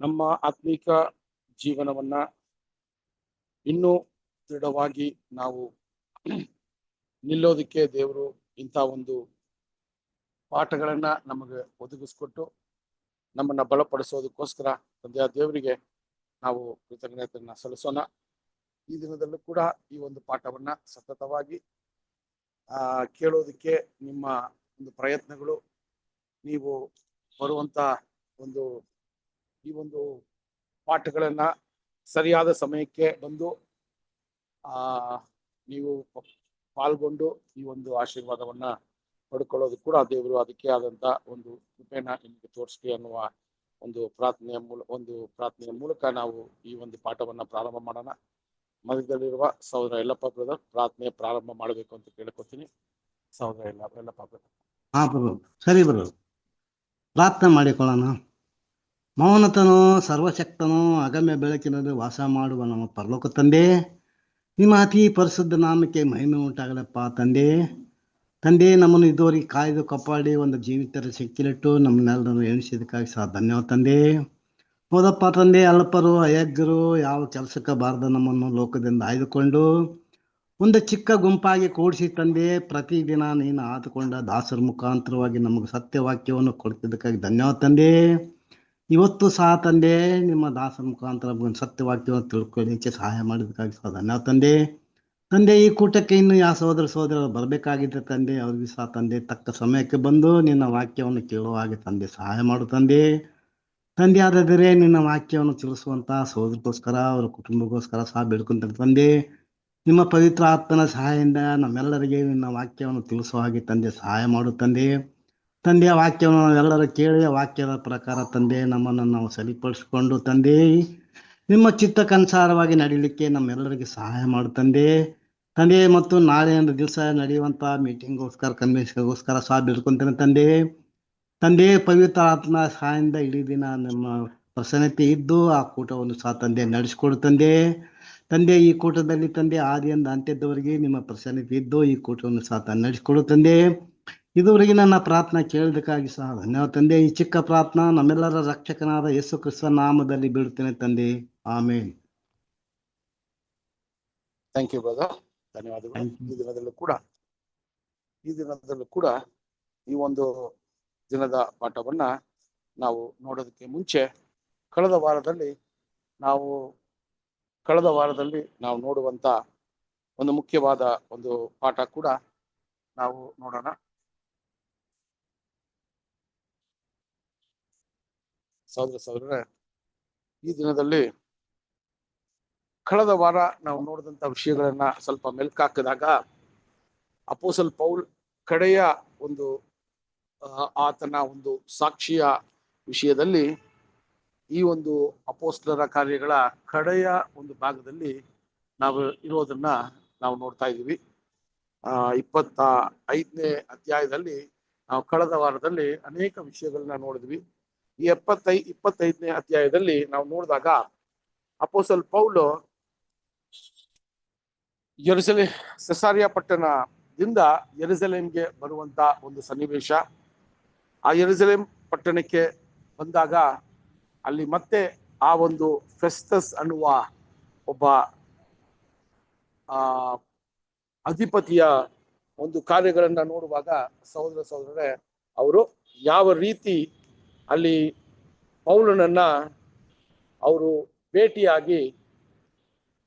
ನಮ್ಮ ಆತ್ಮಿಕ ಜೀವನವನ್ನ ಇನ್ನೂ ದೃಢವಾಗಿ ನಾವು ನಿಲ್ಲೋದಕ್ಕೆ ದೇವರು ಇಂಥ ಒಂದು ಪಾಠಗಳನ್ನ ನಮಗೆ ಒದಗಿಸ್ಕೊಟ್ಟು ನಮ್ಮನ್ನ ಬಲಪಡಿಸೋದಕ್ಕೋಸ್ಕರ ತಂದೆಯ ದೇವರಿಗೆ ನಾವು ಕೃತಜ್ಞತೆಯನ್ನ ಸಲ್ಲಿಸೋಣ. ಈ ದಿನದಲ್ಲೂ ಕೂಡ ಈ ಒಂದು ಪಾಠವನ್ನ ಸತತವಾಗಿ ಕೇಳೋದಕ್ಕೆ ನಿಮ್ಮ ಒಂದು ಪ್ರಯತ್ನಗಳು, ನೀವು ಬರುವಂತ ಒಂದು ಈ ಒಂದು ಪಾಠಗಳನ್ನ ಸರಿಯಾದ ಸಮಯಕ್ಕೆ ಬಂದು ನೀವು ಪಾಲ್ಗೊಂಡು ಈ ಒಂದು ಆಶೀರ್ವಾದವನ್ನ ಪಡ್ಕೊಳ್ಳೋದು ಕೂಡ ದೇವರು ಅದಕ್ಕೆ ಆದಂತ ಒಂದು ಕೃಪೆನ ನಿಮಗೆ ತೋರಿಸ್ಲಿ ಅನ್ನುವ ಒಂದು ಪ್ರಾರ್ಥನೆಯ ಮೂಲಕ ನಾವು ಈ ಒಂದು ಪಾಠವನ್ನ ಪ್ರಾರಂಭ ಮಾಡೋಣ. ಮಧ್ಯದಲ್ಲಿರುವ ಸಹೋದರ ಯಲ್ಲಪ್ಪ ಬ್ರದರ್ ಪ್ರಾರ್ಥನೆ ಪ್ರಾರಂಭ ಮಾಡಬೇಕು ಅಂತ ಕೇಳ್ಕೊತೀನಿ. ಸಹೋದರ ಯಲ್ಲಪ್ಪ ಬ್ರದರ್. ಹಾ ಪ್ರಭು, ಸರಿ ಬ್ರದರ್, ಪ್ರಾರ್ಥನೆ ಮಾಡಿಕೊಳ್ಳೋಣ. ಮೌನತನು ಸರ್ವಶಕ್ತನು ಅಗಮ್ಯ ಬೆಳಕಿನಲ್ಲಿ ವಾಸ ಮಾಡುವ ನಮ್ಮ ಪರಲೋಕ ತಂದೆ, ನಿಮ್ಮ ಅತಿ ಪರಿಶುದ್ಧ ನಾಮಕ್ಕೆ ಮಹಿಮೆ ಉಂಟಾಗಲಪ್ಪ ತಂದೆ. ನಮ್ಮನ್ನು ಇದುವರೆಗೆ ಕಾಯ್ದು ಕಾಪಾಡಿ ಒಂದು ಜೀವಿತರ ಶಕ್ತಿಲಿಟ್ಟು ನಮ್ಮನ್ನೆಲ್ಲರನ್ನು ಎಣಿಸಿದಕ್ಕಾಗಿ ಸಹ ಧನ್ಯವಾದ ತಂದೆ. ಹೌದಪ್ಪ ತಂದೆ, ಅಲ್ಪರು ಅಯೋಗ್ಯರು ಯಾವ ಕೆಲಸಕ್ಕೆ ಬಾರದ ನಮ್ಮನ್ನು ಲೋಕದಿಂದ ಆಯ್ದುಕೊಂಡು ಒಂದು ಚಿಕ್ಕ ಗುಂಪಾಗಿ ಕೂಡಿಸಿ ತಂದೆ, ಪ್ರತಿದಿನ ನೀನು ಆದುಕೊಂಡ ದಾಸರ ಮುಖಾಂತರವಾಗಿ ನಮಗೆ ಸತ್ಯವಾಕ್ಯವನ್ನು ಕೊಡ್ತಿದ್ದಕ್ಕಾಗಿ ಧನ್ಯವಾದ ತಂದೆ. ಇವತ್ತು ಸಹ ತಂದೆ, ನಿಮ್ಮ ದಾಸರ ಮುಖಾಂತರ ಸತ್ಯವಾಕ್ಯವನ್ನು ತಿಳ್ಕೊಳ್ಳಿಕ್ಕೆ ಸಹಾಯ ಮಾಡಿದಕ್ಕಾಗಿ ಸಹ ಧನ್ಯವಾದ ತಂದೆ. ಈ ಕೂಟಕ್ಕೆ ಇನ್ನು ಯಾವ ಸಹೋದರರು ಬರಬೇಕಾಗಿದ್ದರೆ ತಂದೆ, ಅವ್ರಿಗೆ ಸಹ ತಂದೆ ತಕ್ಕ ಸಮಯಕ್ಕೆ ಬಂದು ನಿನ್ನ ವಾಕ್ಯವನ್ನು ಕೇಳುವ ಹಾಗೆ ತಂದೆ ಸಹಾಯ ಮಾಡು ತಂದೆ. ಆದಾದರೆ ನಿನ್ನ ವಾಕ್ಯವನ್ನು ತಿಳಿಸುವಂತ ಸಹೋದರಕ್ಕೋಸ್ಕರ, ಅವರ ಕುಟುಂಬಕ್ಕೋಸ್ಕರ ಸಹ ಬೇಡ್ಕೊಂತಾರೆ ತಂದೆ. ನಿಮ್ಮ ಪವಿತ್ರ ಆತ್ಮನ ಸಹಾಯದಿಂದ ನಮ್ಮೆಲ್ಲರಿಗೆ ನಿನ್ನ ವಾಕ್ಯವನ್ನು ತಿಳಿಸುವ ಹಾಗೆ ತಂದೆ ಸಹಾಯ ಮಾಡು ತಂದೆ. ಆ ವಾಕ್ಯವನ್ನು ನಾವೆಲ್ಲರೂ ಕೇಳಿ ವಾಕ್ಯದ ಪ್ರಕಾರ ತಂದೆ ನಮ್ಮನ್ನು ನಾವು ಸರಿಪಡಿಸಿಕೊಂಡು ತಂದೆ ನಿಮ್ಮ ಚಿತ್ತಕ್ಕನುಸಾರವಾಗಿ ನಡೀಲಿಕ್ಕೆ ನಮ್ಮೆಲ್ಲರಿಗೆ ಸಹಾಯ ಮಾಡು ತಂದೆ. ಮತ್ತು ನಾಳೆ ಒಂದು ದಿವಸ ನಡೆಯುವಂತ ಮೀಟಿಂಗ್ಗೋಸ್ಕರ ಕನ್ವೆನ್ಷನ್ಗೋಸ್ಕರ ಸಹ ಬೇಡ್ಕೊಂತೇನೆ ತಂದೆ. ಪವಿತ್ರ ಆತ್ಮ ಸಹಾಯದಿಂದ ಇಡೀ ದಿನ ನಮ್ಮ ಪ್ರಸನ್ನತೆ ಇದ್ದು ಆ ಕೂಟವನ್ನು ಸಹ ತಂದೆ ನಡೆಸಿಕೊಡು ತಂದೆ. ಈ ಕೂಟದಲ್ಲಿ ತಂದೆ ಆದಿಯಿಂದ ಅಂತ್ಯದವರೆಗೆ ನಿಮ್ಮ ಪ್ರಸನ್ನತೆ ಇದ್ದು ಈ ಕೂಟವನ್ನು ಸಹ ನಡೆಸಿಕೊಡು ತಂದೆ. ಇದುವರೆಗೆ ನನ್ನ ಪ್ರಾರ್ಥನೆ ಕೇಳೋದಕ್ಕಾಗಿ ಸಹ ಧನ್ಯವಾದ ತಂದೆ. ಈ ಚಿಕ್ಕ ಪ್ರಾರ್ಥನಾ ನಮ್ಮೆಲ್ಲರ ರಕ್ಷಕನಾದ ಯೇಸು ಕ್ರಿಸ್ತನ ನಾಮದಲ್ಲಿ ಬಿಡುತ್ತೇನೆ ತಂದೆ, ಆಮೇನ್. ಥ್ಯಾಂಕ್ ಯು ಬ್ರದರ್, ಧನ್ಯವಾದಗಳು. ಈ ದಿನದಲ್ಲೂ ಕೂಡ ಈ ಒಂದು ದಿನದ ಪಾಠವನ್ನ ನಾವು ನೋಡೋದಕ್ಕೆ ಮುಂಚೆ ಕಳೆದ ವಾರದಲ್ಲಿ ನಾವು ನೋಡುವಂತ ಒಂದು ಮುಖ್ಯವಾದ ಒಂದು ಪಾಠ ಕೂಡ ನಾವು ನೋಡೋಣ. ಸಹೋದರರೇ, ಈ ದಿನದಲ್ಲಿ ಕಳೆದ ವಾರ ನಾವು ನೋಡಿದಂತ ವಿಷಯಗಳನ್ನ ಸ್ವಲ್ಪ ಮೆಲ್ಕಾಕಿದಾಗ ಅಪೊಸ್ತಲ ಪೌಲ್ ಕಡೆಯ ಒಂದು ಆತನ ಒಂದು ಸಾಕ್ಷಿಯ ವಿಷಯದಲ್ಲಿ ಈ ಒಂದು ಅಪೊಸ್ತಲರ ಕಾರ್ಯಗಳ ಕಡೆಯ ಒಂದು ಭಾಗದಲ್ಲಿ ನಾವು ಇರೋದನ್ನ ನಾವು ನೋಡ್ತಾ ಇದ್ದೀವಿ. 25ನೇ ಅಧ್ಯಾಯದಲ್ಲಿ ನಾವು ಕಳೆದ ವಾರದಲ್ಲಿ ಅನೇಕ ವಿಷಯಗಳನ್ನ ನೋಡಿದ್ವಿ. ಈ 25ನೇ ಅಧ್ಯಾಯದಲ್ಲಿ ನಾವು ನೋಡಿದಾಗ ಅಪೊಸ್ತಲ ಪೌಲು ಸೆಸಾರಿಯಾ ಪಟ್ಟಣದಿಂದ ಯೆರೂಸಲೇಮ್ಗೆ ಬರುವಂತ ಒಂದು ಸನ್ನಿವೇಶ. ಆ ಯೆರೂಸಲೇಮ್ ಪಟ್ಟಣಕ್ಕೆ ಬಂದಾಗ ಅಲ್ಲಿ ಮತ್ತೆ ಆ ಒಂದು ಫೆಸ್ತಸ್ ಅನ್ನುವ ಒಬ್ಬ ಅಧಿಪತಿಯ ಒಂದು ಕಾರ್ಯಗಳನ್ನ ನೋಡುವಾಗ ಸಹೋದರರೇ, ಅವರು ಯಾವ ರೀತಿ ಅಲ್ಲಿ ಪೌಲನನ್ನ ಅವರು ಭೇಟಿಯಾಗಿ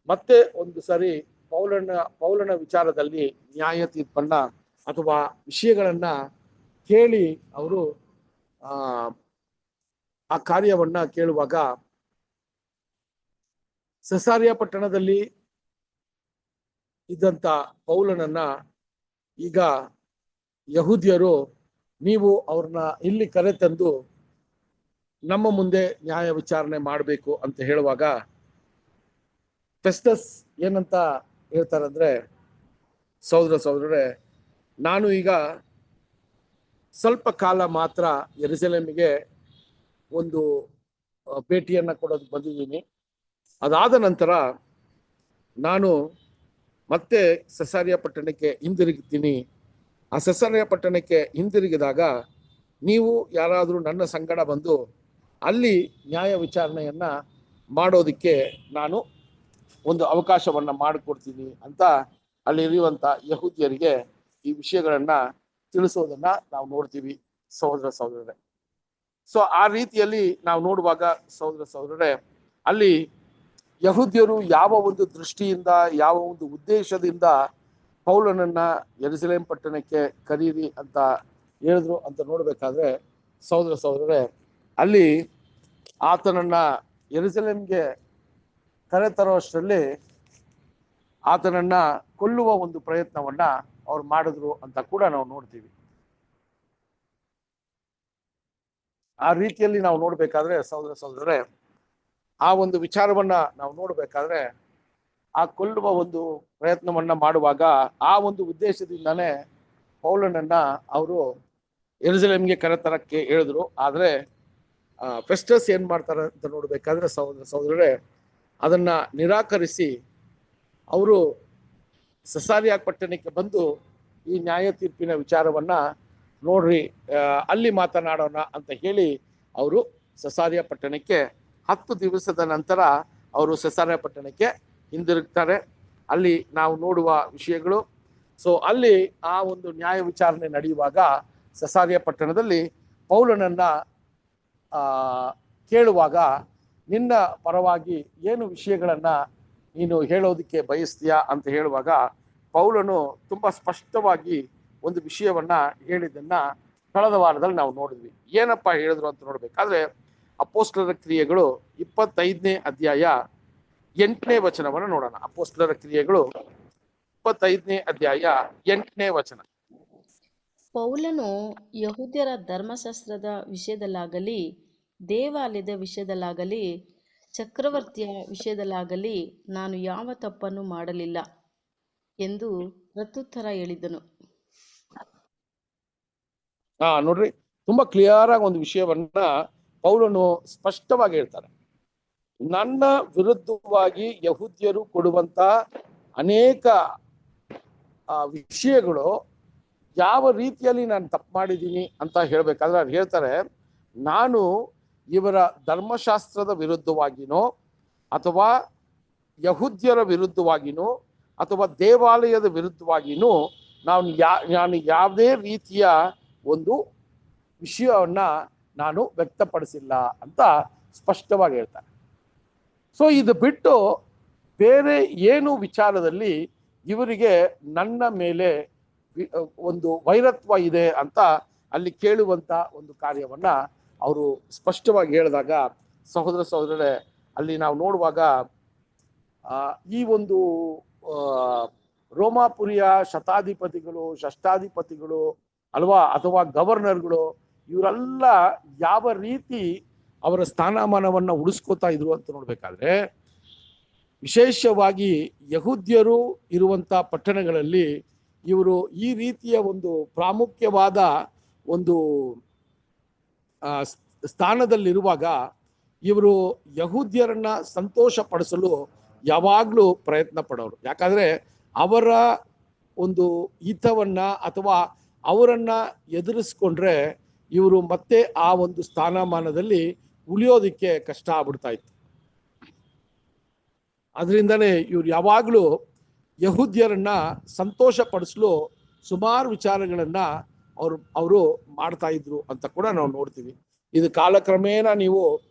ಮತ್ತೆ ಒಂದು ಸರಿ ಪೌಲನ ವಿಚಾರದಲ್ಲಿ ನ್ಯಾಯ ತೀರ್ಪನ್ನ ಅಥವಾ ವಿಷಯಗಳನ್ನ ಕೇಳಿ ಅವರು ಆ ಕಾರ್ಯವನ್ನ ಕೇಳುವಾಗ ಸೆಸಾರಿಯಾ ಪಟ್ಟಣದಲ್ಲಿ ಇದ್ದಂತ ಪೌಲನನ್ನ ಈಗ ಯಹೂದ್ಯರು ನೀವು ಅವ್ರನ್ನ ಇಲ್ಲಿ ಕರೆತಂದು ನಮ್ಮ ಮುಂದೆ ನ್ಯಾಯ ವಿಚಾರಣೆ ಮಾಡಬೇಕು ಅಂತ ಹೇಳುವಾಗ ಫೆಸ್ತಸ್ ಏನಂತ ಹೇಳ್ತಾರಂದ್ರೆ, ಸಹೋದರರೇ, ನಾನು ಈಗ ಸ್ವಲ್ಪ ಕಾಲ ಮಾತ್ರ ಯೆರೂಸಲೇಮಿಗೆ ಒಂದು ಭೇಟಿಯನ್ನ ಕೊಡೋದು ಬಂದಿದ್ದೀನಿ. ಅದಾದ ನಂತರ ನಾನು ಮತ್ತೆ ಸೆಸಾರಿಯಾ ಪಟ್ಟಣಕ್ಕೆ ಹಿಂದಿರುಗುತ್ತೀನಿ. ಆ ಸೆಸಾರಿಯಾ ಪಟ್ಟಣಕ್ಕೆ ಹಿಂದಿರುಗಿದಾಗ ನೀವು ಯಾರಾದರೂ ನನ್ನ ಸಂಗಡ ಬಂದು ಅಲ್ಲಿ ನ್ಯಾಯ ವಿಚಾರಣೆಯನ್ನ ಮಾಡೋದಕ್ಕೆ ನಾನು ಒಂದು ಅವಕಾಶವನ್ನ ಮಾಡಿಕೊಡ್ತೀನಿ ಅಂತ ಅಲ್ಲಿರುವಂತ ಯಹೂದ್ಯರಿಗೆ ಈ ವಿಷಯಗಳನ್ನ ತಿಳಿಸೋದನ್ನ ನಾವು ನೋಡ್ತೀವಿ ಸಹೋದರರೇ. ಸೊ ಆ ರೀತಿಯಲ್ಲಿ ನಾವು ನೋಡುವಾಗ ಸಹೋದರರೇ, ಅಲ್ಲಿ ಯಹೂದ್ಯರು ಯಾವ ಒಂದು ದೃಷ್ಟಿಯಿಂದ, ಯಾವ ಒಂದು ಉದ್ದೇಶದಿಂದ ಪೌಲನನ್ನ ಯೆರೂಸಲೇಮ್ ಪಟ್ಟಣಕ್ಕೆ ಕರೀರಿ ಅಂತ ಹೇಳಿದ್ರು ಅಂತ ನೋಡ್ಬೇಕಾದ್ರೆ ಸಹೋದರರೇ, ಅಲ್ಲಿ ಆತನನ್ನ ಯೆರೂಸಲೇಮ್ಗೆ ಕರೆತರುವಷ್ಟರಲ್ಲಿ ಆತನನ್ನ ಕೊಲ್ಲುವ ಒಂದು ಪ್ರಯತ್ನವನ್ನ ಅವ್ರು ಮಾಡಿದ್ರು ಅಂತ ಕೂಡ ನಾವು ನೋಡ್ತೀವಿ. ಆ ರೀತಿಯಲ್ಲಿ ನಾವು ನೋಡ್ಬೇಕಾದ್ರೆ ಸಹೋದರರೇ, ಆ ಒಂದು ವಿಚಾರವನ್ನ ನಾವು ನೋಡ್ಬೇಕಾದ್ರೆ ಆ ಕೊಲ್ಲುವ ಒಂದು ಪ್ರಯತ್ನವನ್ನ ಮಾಡುವಾಗ ಆ ಒಂದು ಉದ್ದೇಶದಿಂದಾನೇ ಪೌಲನನ್ನ ಅವರು ಯೆರೂಸಲೇಮ್ಗೆ ಕರೆತರಕ್ಕೆ ಹೇಳಿದ್ರು. ಆದ್ರೆ ಫೆಸ್ಟಸ್ ಏನ್ ಮಾಡ್ತಾರೆ ಅಂತ ನೋಡ್ಬೇಕಾದ್ರೆ ಸಹೋದರರೇ, ಅದನ್ನ ನಿರಾಕರಿಸಿ ಅವರು ಸೆಸಾರಿಯಾ ಪಟ್ಟಣಕ್ಕೆ ಬಂದು ಈ ನ್ಯಾಯ ತೀರ್ಪಿನ ವಿಚಾರವನ್ನ ನೋಡ್ರಿ, ಅಲ್ಲಿ ಮಾತನಾಡೋಣ ಅಂತ ಹೇಳಿ ಅವರು ಸೆಸಾರಿಯಾ ಪಟ್ಟಣಕ್ಕೆ 10 ದಿವಸದ ನಂತರ ಅವರು ಸೆಸಾರಿಯಾ ಪಟ್ಟಣಕ್ಕೆ ಹಿಂದಿರುಗ್ತಾರೆ. ಅಲ್ಲಿ ನಾವು ನೋಡುವ ವಿಷಯಗಳು, ಸೊ ಅಲ್ಲಿ ಆ ಒಂದು ನ್ಯಾಯ ವಿಚಾರಣೆ ನಡೆಯುವಾಗ ಸೆಸಾರಿಯಾ ಪಟ್ಟಣದಲ್ಲಿ ಪೌಲನನ್ನ ಕೇಳುವಾಗ ನಿನ್ನ ಪರವಾಗಿ ಏನು ವಿಷಯಗಳನ್ನ ನೀನು ಹೇಳೋದಕ್ಕೆ ಬಯಸ್ತೀಯಾ ಅಂತ ಹೇಳುವಾಗ ಪೌಲನು ತುಂಬಾ ಸ್ಪಷ್ಟವಾಗಿ ಒಂದು ವಿಷಯವನ್ನ ಹೇಳಿದ್ದನ್ನ ಕಳೆದ ವಾರದಲ್ಲಿ ನಾವು ನೋಡಿದ್ವಿ. ಏನಪ್ಪಾ ಹೇಳಿದ್ರು ಅಂತ ನೋಡ್ಬೇಕಾದ್ರೆ ಅಪೊಸ್ತಲರ ಕ್ರಿಯೆಗಳು 25ನೇ ಅಧ್ಯಾಯ 8ನೇ ವಚನವನ್ನು ನೋಡೋಣ. ಅಪೊಸ್ತಲರ ಕ್ರಿಯೆಗಳು 25ನೇ ಅಧ್ಯಾಯ 8ನೇ ವಚನ. ಪೌಲನು ಯಹೂದ್ಯರ ಧರ್ಮಶಾಸ್ತ್ರದ ವಿಷಯದಲ್ಲಾಗಲಿ, ದೇವಾಲಯದ ವಿಷಯದಲ್ಲಾಗಲಿ, ಚಕ್ರವರ್ತಿಯ ವಿಷಯದಲ್ಲಾಗಲಿ ನಾನು ಯಾವ ತಪ್ಪನ್ನು ಮಾಡಲಿಲ್ಲ ಎಂದು ಪ್ರತ್ಯುತ್ತರ ಹೇಳಿದನು. ನೋಡ್ರಿ, ತುಂಬಾ ಕ್ಲಿಯರ್ ಆಗಿ ಒಂದು ವಿಷಯವನ್ನ ಪೌಲನು ಸ್ಪಷ್ಟವಾಗಿ ಹೇಳ್ತಾರೆ. ನನ್ನ ವಿರುದ್ಧವಾಗಿ ಯಹೂದ್ಯರು ಕೊಡುವಂತ ಅನೇಕ ವಿಷಯಗಳು ಯಾವ ರೀತಿಯಲ್ಲಿ ನಾನು ತಪ್ಪು ಮಾಡಿದ್ದೀನಿ ಅಂತ ಹೇಳ್ಬೇಕಾದ್ರೆ ಅವ್ರು ಹೇಳ್ತಾರೆ, ನಾನು ಇವರ ಧರ್ಮಶಾಸ್ತ್ರದ ವಿರುದ್ಧವಾಗಿನೋ ಅಥವಾ ಯಹೂದ್ಯರ ವಿರುದ್ಧವಾಗಿನೋ ಅಥವಾ ದೇವಾಲಯದ ವಿರುದ್ಧವಾಗಿನೂ ನಾನು ಯಾವುದೇ ರೀತಿಯ ಒಂದು ವಿಷಯವನ್ನ ನಾನು ವ್ಯಕ್ತಪಡಿಸಿಲ್ಲ ಅಂತ ಸ್ಪಷ್ಟವಾಗಿ ಹೇಳ್ತಾರೆ. ಸೊ ಇದು ಬಿಟ್ಟು ಬೇರೆ ಏನು ವಿಚಾರದಲ್ಲಿ ಇವರಿಗೆ ನನ್ನ ಮೇಲೆ ಒಂದು ವೈರತ್ವ ಇದೆ ಅಂತ ಅಲ್ಲಿ ಕೇಳುವಂತ ಒಂದು ಕಾರ್ಯವನ್ನ ಅವರು ಸ್ಪಷ್ಟವಾಗಿ ಹೇಳಿದಾಗ ಸಹೋದರರೇ, ಅಲ್ಲಿ ನಾವು ನೋಡುವಾಗ ಈ ಒಂದು ರೋಮಾಪುರಿಯ ಶತಾಧಿಪತಿಗಳು, ಷಷ್ಠಾಧಿಪತಿಗಳು ಅಲ್ವಾ, ಅಥವಾ ಗವರ್ನರ್ಗಳು, ಇವರೆಲ್ಲ ಯಾವ ರೀತಿ ಅವರ ಸ್ಥಾನಮಾನವನ್ನ ಉಳಿಸ್ಕೋತಾ ಇದ್ರು ಅಂತ ನೋಡ್ಬೇಕಾದ್ರೆ, ವಿಶೇಷವಾಗಿ ಯಹೂದ್ಯರು ಇರುವಂತ ಪಟ್ಟಣಗಳಲ್ಲಿ ಇವರು ಈ ರೀತಿಯ ಒಂದು ಪ್ರಾಮುಖ್ಯವಾದ ಒಂದು ಸ್ಥಾನದಲ್ಲಿರುವಾಗ ಇವರು ಯಹೂದ್ಯರನ್ನ ಸಂತೋಷ ಪಡಿಸಲು ಯಾವಾಗ್ಲೂ ಪ್ರಯತ್ನ ಪಡೋರು. ಯಾಕಂದ್ರೆ ಅವರ ಒಂದು ಹಿತವನ್ನ ಅಥವಾ ಅವರನ್ನ ಎದುರಿಸ್ಕೊಂಡ್ರೆ ಇವರು ಮತ್ತೆ ಆ ಒಂದು ಸ್ಥಾನಮಾನದಲ್ಲಿ ಉಳಿಯೋದಿಕ್ಕೆ ಕಷ್ಟ ಆಗ್ಬಿಡ್ತಾ ಇತ್ತು. ಅದರಿಂದನೇ ಇವ್ರು ಯಾವಾಗ್ಲೂ ಯಹೂದ್ಯರನ್ನ ಸಂತೋಷ ಪಡಿಸಲು ಸುಮಾರು ವಿಚಾರಗಳನ್ನ ಅವರು ಮಾಡ್ತಾ ಇದ್ರು ಅಂತ ಕೂಡ ನಾವು ನೋಡ್ತೀವಿ. ಇದು ಕಾಲಕ್ರಮೇಣ ನೀವು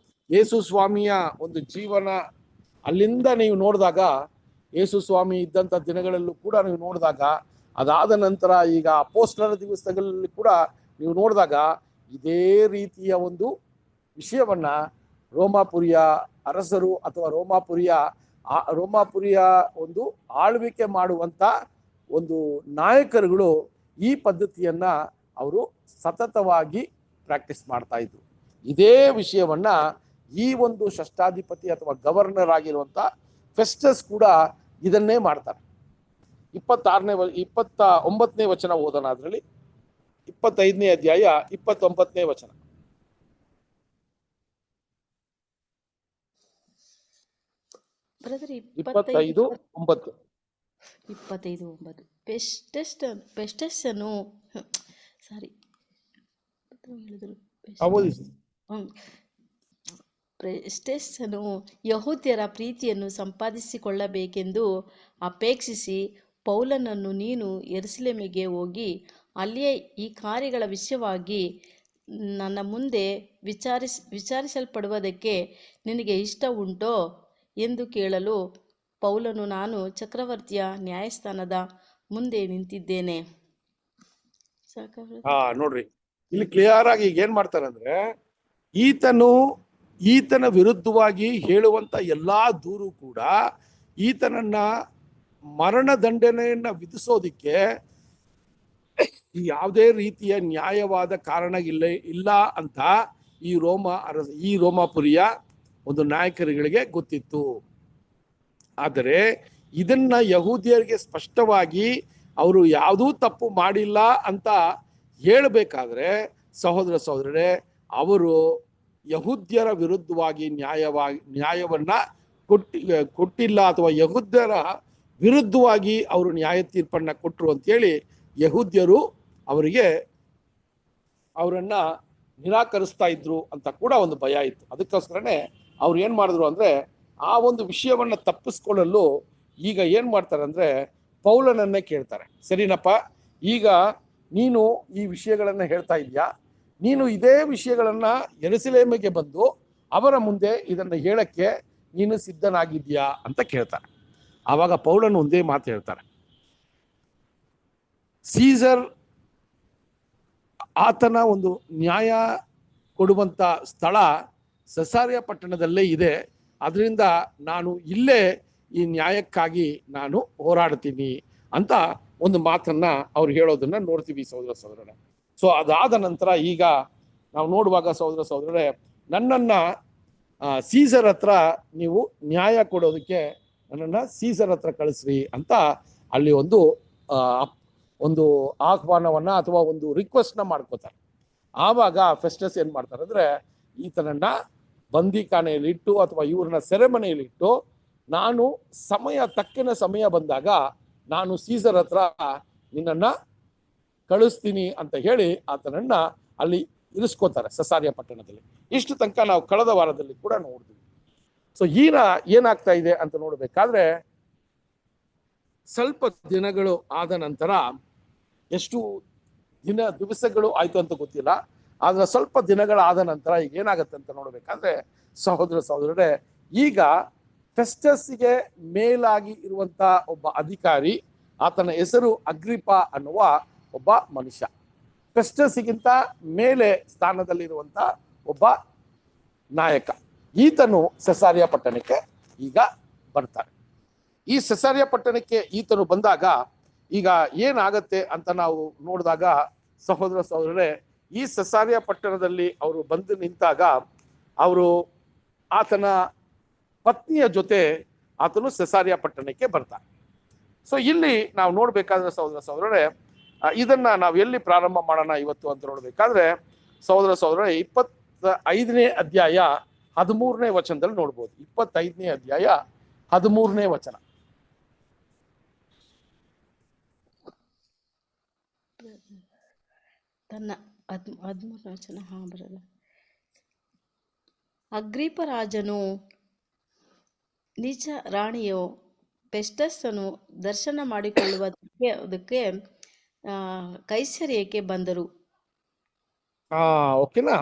ಯೇಸು ಸ್ವಾಮಿಯ ಒಂದು ಜೀವನ ಅಲ್ಲಿಂದ ನೀವು ನೋಡಿದಾಗ, ಯೇಸು ಸ್ವಾಮಿ ಇದ್ದಂಥ ದಿನಗಳಲ್ಲೂ ಕೂಡ ನೀವು ನೋಡಿದಾಗ, ಅದಾದ ನಂತರ ಈಗ ಅಪೊಸ್ತಲರ ದಿವಸಗಳಲ್ಲಿ ಕೂಡ ನೀವು ನೋಡಿದಾಗ ಇದೇ ರೀತಿಯ ಒಂದು ವಿಷಯವನ್ನ ರೋಮಾಪುರಿಯ ಅರಸರು ಅಥವಾ ರೋಮಾಪುರಿಯ ಒಂದು ಆಳ್ವಿಕೆ ಮಾಡುವಂತ ಒಂದು ನಾಯಕರುಗಳು ಈ ಪದ್ಧತಿಯನ್ನ ಅವರು ಸತತವಾಗಿ ಪ್ರಾಕ್ಟೀಸ್ ಮಾಡ್ತಾ ಇದ್ರು. ಇದೇ ವಿಷಯವನ್ನ ಈ ಒಂದು ಷಷ್ಠಾಧಿಪತಿ ಅಥವಾ ಗವರ್ನರ್ ಆಗಿರುವಂತ ಫೆಸ್ಟಸ್ ಕೂಡ ಇದನ್ನೇ ಮಾಡ್ತಾರೆ. 29ನೇ ವಚನ ಓದೋಣ. ಅದರಲ್ಲಿ 25ನೇ ಅಧ್ಯಾಯ 29ನೇ ವಚನ. ಬ್ರದರ್ 25:9 ಪೆಸ್ಟಸ್ಸನು ಸಾರಿ ಹೇಳಿದ್ರು. ಫೆಸ್ಟಸನು ಯಹೂದ್ಯರ ಪ್ರೀತಿಯನ್ನು ಸಂಪಾದಿಸಿಕೊಳ್ಳಬೇಕೆಂದು ಅಪೇಕ್ಷಿಸಿ ಪೌಲನನ್ನು, ನೀನು ಯೆರೂಸಲೇಮಿಗೆ ಹೋಗಿ ಅಲ್ಲಿಯೇ ಈ ಕಾರ್ಯಗಳ ವಿಷಯವಾಗಿ ನನ್ನ ಮುಂದೆ ವಿಚಾರಿಸಲ್ಪಡುವುದಕ್ಕೆ ನಿನಗೆ ಇಷ್ಟ ಉಂಟೋ ಎಂದು ಕೇಳಲು ಪೌಲನು, ನಾನು ಚಕ್ರವರ್ತಿಯ ನ್ಯಾಯಸ್ಥಾನದ ಮುಂದೆ ನಿಂತಿದ್ದೇನೆ. ನೋಡ್ರಿ, ಇಲ್ಲಿ ಕ್ಲಿಯರ್ ಆಗಿ ಈಗ ಏನ್ ಮಾಡ್ತಾರೆ ಅಂದ್ರೆ, ಈತನ ವಿರುದ್ಧವಾಗಿ ಹೇಳುವಂತ ಎಲ್ಲಾ ದೂರು ಕೂಡ ಈತನನ್ನ ಮರಣದಂಡನೆಯನ್ನ ವಿಧಿಸೋದಿಕ್ಕೆ ಯಾವುದೇ ರೀತಿಯ ನ್ಯಾಯವಾದ ಕಾರಣ ಇಲ್ಲ ಅಂತ ಈ ರೋಮಾಪುರಿಯ ಒಂದು ನಾಯಕರುಗಳಿಗೆ ಗೊತ್ತಿತ್ತು. ಆದರೆ ಇದನ್ನ ಯಹೂದ್ಯರಿಗೆ ಸ್ಪಷ್ಟವಾಗಿ ಅವರು ಯಾವುದೂ ತಪ್ಪು ಮಾಡಿಲ್ಲ ಅಂತ ಹೇಳಬೇಕಾದ್ರೆ, ಸಹೋದರರೇ, ಅವರು ಯಹೂದ್ಯರ ವಿರುದ್ಧವಾಗಿ ನ್ಯಾಯವನ್ನ ಕೊಟ್ಟಿಲ್ಲ ಅಥವಾ ಯಹೂದ್ಯರ ವಿರುದ್ಧವಾಗಿ ಅವರು ನ್ಯಾಯ ತೀರ್ಪನ್ನ ಕೊಟ್ಟರು ಅಂತೇಳಿ ಯಹೂದ್ಯರು ಅವರನ್ನ ನಿರಾಕರಿಸ್ತಾ ಇದ್ರು ಅಂತ ಕೂಡ ಒಂದು ಭಯ ಇತ್ತು. ಅದಕ್ಕೋಸ್ಕರನೇ ಅವ್ರು ಏನ್ ಮಾಡಿದ್ರು ಅಂದ್ರೆ, ಆ ಒಂದು ವಿಷಯವನ್ನ ತಪ್ಪಿಸ್ಕೊಳ್ಳಲು ಈಗ ಏನ್ ಮಾಡ್ತಾರೆ ಅಂದ್ರೆ, ಪೌಲನನ್ನೇ ಕೇಳ್ತಾರೆ. ಸರಿನಪ್ಪ, ಈಗ ನೀನು ಈ ವಿಷಯಗಳನ್ನ ಹೇಳ್ತಾ ಇದೀಯಾ, ನೀನು ಇದೇ ವಿಷಯಗಳನ್ನ ಯೆರೂಸಲೇಮಿಗೆ ಬಂದು ಅವರ ಮುಂದೆ ಇದನ್ನ ಹೇಳಕ್ಕೆ ನೀನು ಸಿದ್ಧನಾಗಿದ್ಯಾ ಅಂತ ಕೇಳ್ತಾರೆ. ಆವಾಗ ಪೌಲನು ಒಂದೇ ಮಾತು ಹೇಳ್ತಾರೆ, ಸೀಸರ್ ಆತನ ಒಂದು ನ್ಯಾಯ ಕೊಡುವಂತ ಸ್ಥಳ ಸೆಸಾರಿಯಾ ಪಟ್ಟಣದಲ್ಲೇ ಇದೆ, ಅದರಿಂದ ನಾನು ಇಲ್ಲೇ ಈ ನ್ಯಾಯಕ್ಕಾಗಿ ನಾನು ಹೋರಾಡ್ತೀನಿ ಅಂತ ಒಂದು ಮಾತನ್ನ ಅವ್ರು ಹೇಳೋದನ್ನ ನೋಡ್ತೀವಿ ಸಹೋದರರೇ. ಸೊ ಅದಾದ ನಂತರ ಈಗ ನಾವು ನೋಡುವಾಗ ಸಹೋದರರೇ, ನನ್ನನ್ನ ಸೀಸರ್ ಹತ್ರ ನೀವು ನ್ಯಾಯ ಕೊಡೋದಕ್ಕೆ ನನ್ನನ್ನ ಸೀಸರ್ ಹತ್ರ ಕಳಿಸ್ರಿ ಅಂತ ಅಲ್ಲಿ ಒಂದು ಆಹ್ವಾನವನ್ನ ಅಥವಾ ಒಂದು ರಿಕ್ವೆಸ್ಟ್ ನ ಮಾಡ್ಕೋತಾರೆ. ಆವಾಗ ಫೆಸ್ಟಸ್ ಏನ್ ಮಾಡ್ತಾರೆ ಅಂದ್ರೆ, ಈತನನ್ನ ಬಂದಿಖಾನೆಯಲ್ಲಿ ಇಟ್ಟು ಅಥವಾ ಇವ್ರನ್ನ ಸೆರೆಮನೆಯಲ್ಲಿ ಇಟ್ಟು, ನಾನು ತಕ್ಕಿನ ಸಮಯ ಬಂದಾಗ ನಾನು ಸೀಸರ್ ಹತ್ರ ನಿನ್ನನ್ನ ಕಳಿಸ್ತೀನಿ ಅಂತ ಹೇಳಿ ಆತನನ್ನ ಅಲ್ಲಿ ಇರಿಸ್ಕೋತಾರೆ ಸೆಸಾರಿಯಾ ಪಟ್ಟಣದಲ್ಲಿ. ಇಷ್ಟು ತನಕ ನಾವು ಕಳೆದ ವಾರದಲ್ಲಿ ಕೂಡ ನೋಡಿದ್ವಿ. ಸೊ ಈಗ ಏನಾಗ್ತಾ ಇದೆ ಅಂತ ನೋಡ್ಬೇಕಾದ್ರೆ, ಸ್ವಲ್ಪ ದಿನಗಳು ಆದ ನಂತರ, ಎಷ್ಟು ದಿವಸಗಳು ಆಯ್ತು ಅಂತ ಗೊತ್ತಿಲ್ಲ, ಆದ್ರೆ ಸ್ವಲ್ಪ ದಿನಗಳಾದ ನಂತರ ಈಗ ಏನಾಗತ್ತೆ ಅಂತ ನೋಡ್ಬೇಕಾದ್ರೆ, ಸಹೋದರರೇ, ಈಗ ಫೆಸ್ಟಸ್ಗೆ ಮೇಲಾಗಿ ಇರುವಂತ ಒಬ್ಬ ಅಧಿಕಾರಿ, ಆತನ ಹೆಸರು ಅಗ್ರಿಪ ಅನ್ನುವ ಒಬ್ಬ ಮನುಷ್ಯ, ಫೆಸ್ಟಸ್ಗಿಂತ ಮೇಲೆ ಸ್ಥಾನದಲ್ಲಿರುವಂತ ಒಬ್ಬ ನಾಯಕ, ಈತನು ಸೆಸಾರಿಯಾ ಪಟ್ಟಣಕ್ಕೆ ಈಗ ಬರ್ತಾರೆ. ಈ ಸೆಸಾರಿಯಾ ಪಟ್ಟಣಕ್ಕೆ ಈತನು ಬಂದಾಗ ಈಗ ಏನಾಗತ್ತೆ ಅಂತ ನಾವು ನೋಡಿದಾಗ, ಸಹೋದರರೇ, ಈ ಸೆಸಾರಿಯಾ ಪಟ್ಟಣದಲ್ಲಿ ಅವರು ಬಂದು ನಿಂತಾಗ ಅವರು ಆತನ ಪತ್ನಿಯ ಜೊತೆ ಆತನು ಸೆಸಾರಿಯಾ ಪಟ್ಟಣಕ್ಕೆ ಬರ್ತಾರೆ. ಸೊ ಇಲ್ಲಿ ನಾವು ನೋಡ್ಬೇಕಾದ್ರೆ ಸಹೋದರರೇ, ಇದನ್ನ ನಾವು ಎಲ್ಲಿ ಪ್ರಾರಂಭ ಮಾಡೋಣ ಇವತ್ತು ಅಂತ ನೋಡ್ಬೇಕಾದ್ರೆ, ಸಹೋದರರೇ, 25ನೇ ಅಧ್ಯಾಯ 13ನೇ ವಚನದಲ್ಲಿ ನೋಡ್ಬೋದು. 25ನೇ ಅಧ್ಯಾಯ 13ನೇ ವಚನ. ತನ್ನ 13ನೇ ವಚನ. ಬರಲ್ಲ. ಅಗ್ರಿಪ ರಾಜನು ನಿಜ ರಾಣಿಯು ಫೆಸ್ಟಸನು ದರ್ಶನ ಮಾಡಿಕೊಳ್ಳುವುದಕ್ಕೆ ಕೈಸರಿಯಕ್ಕೆ ಬಂದರು. ಓಕೆನಾ?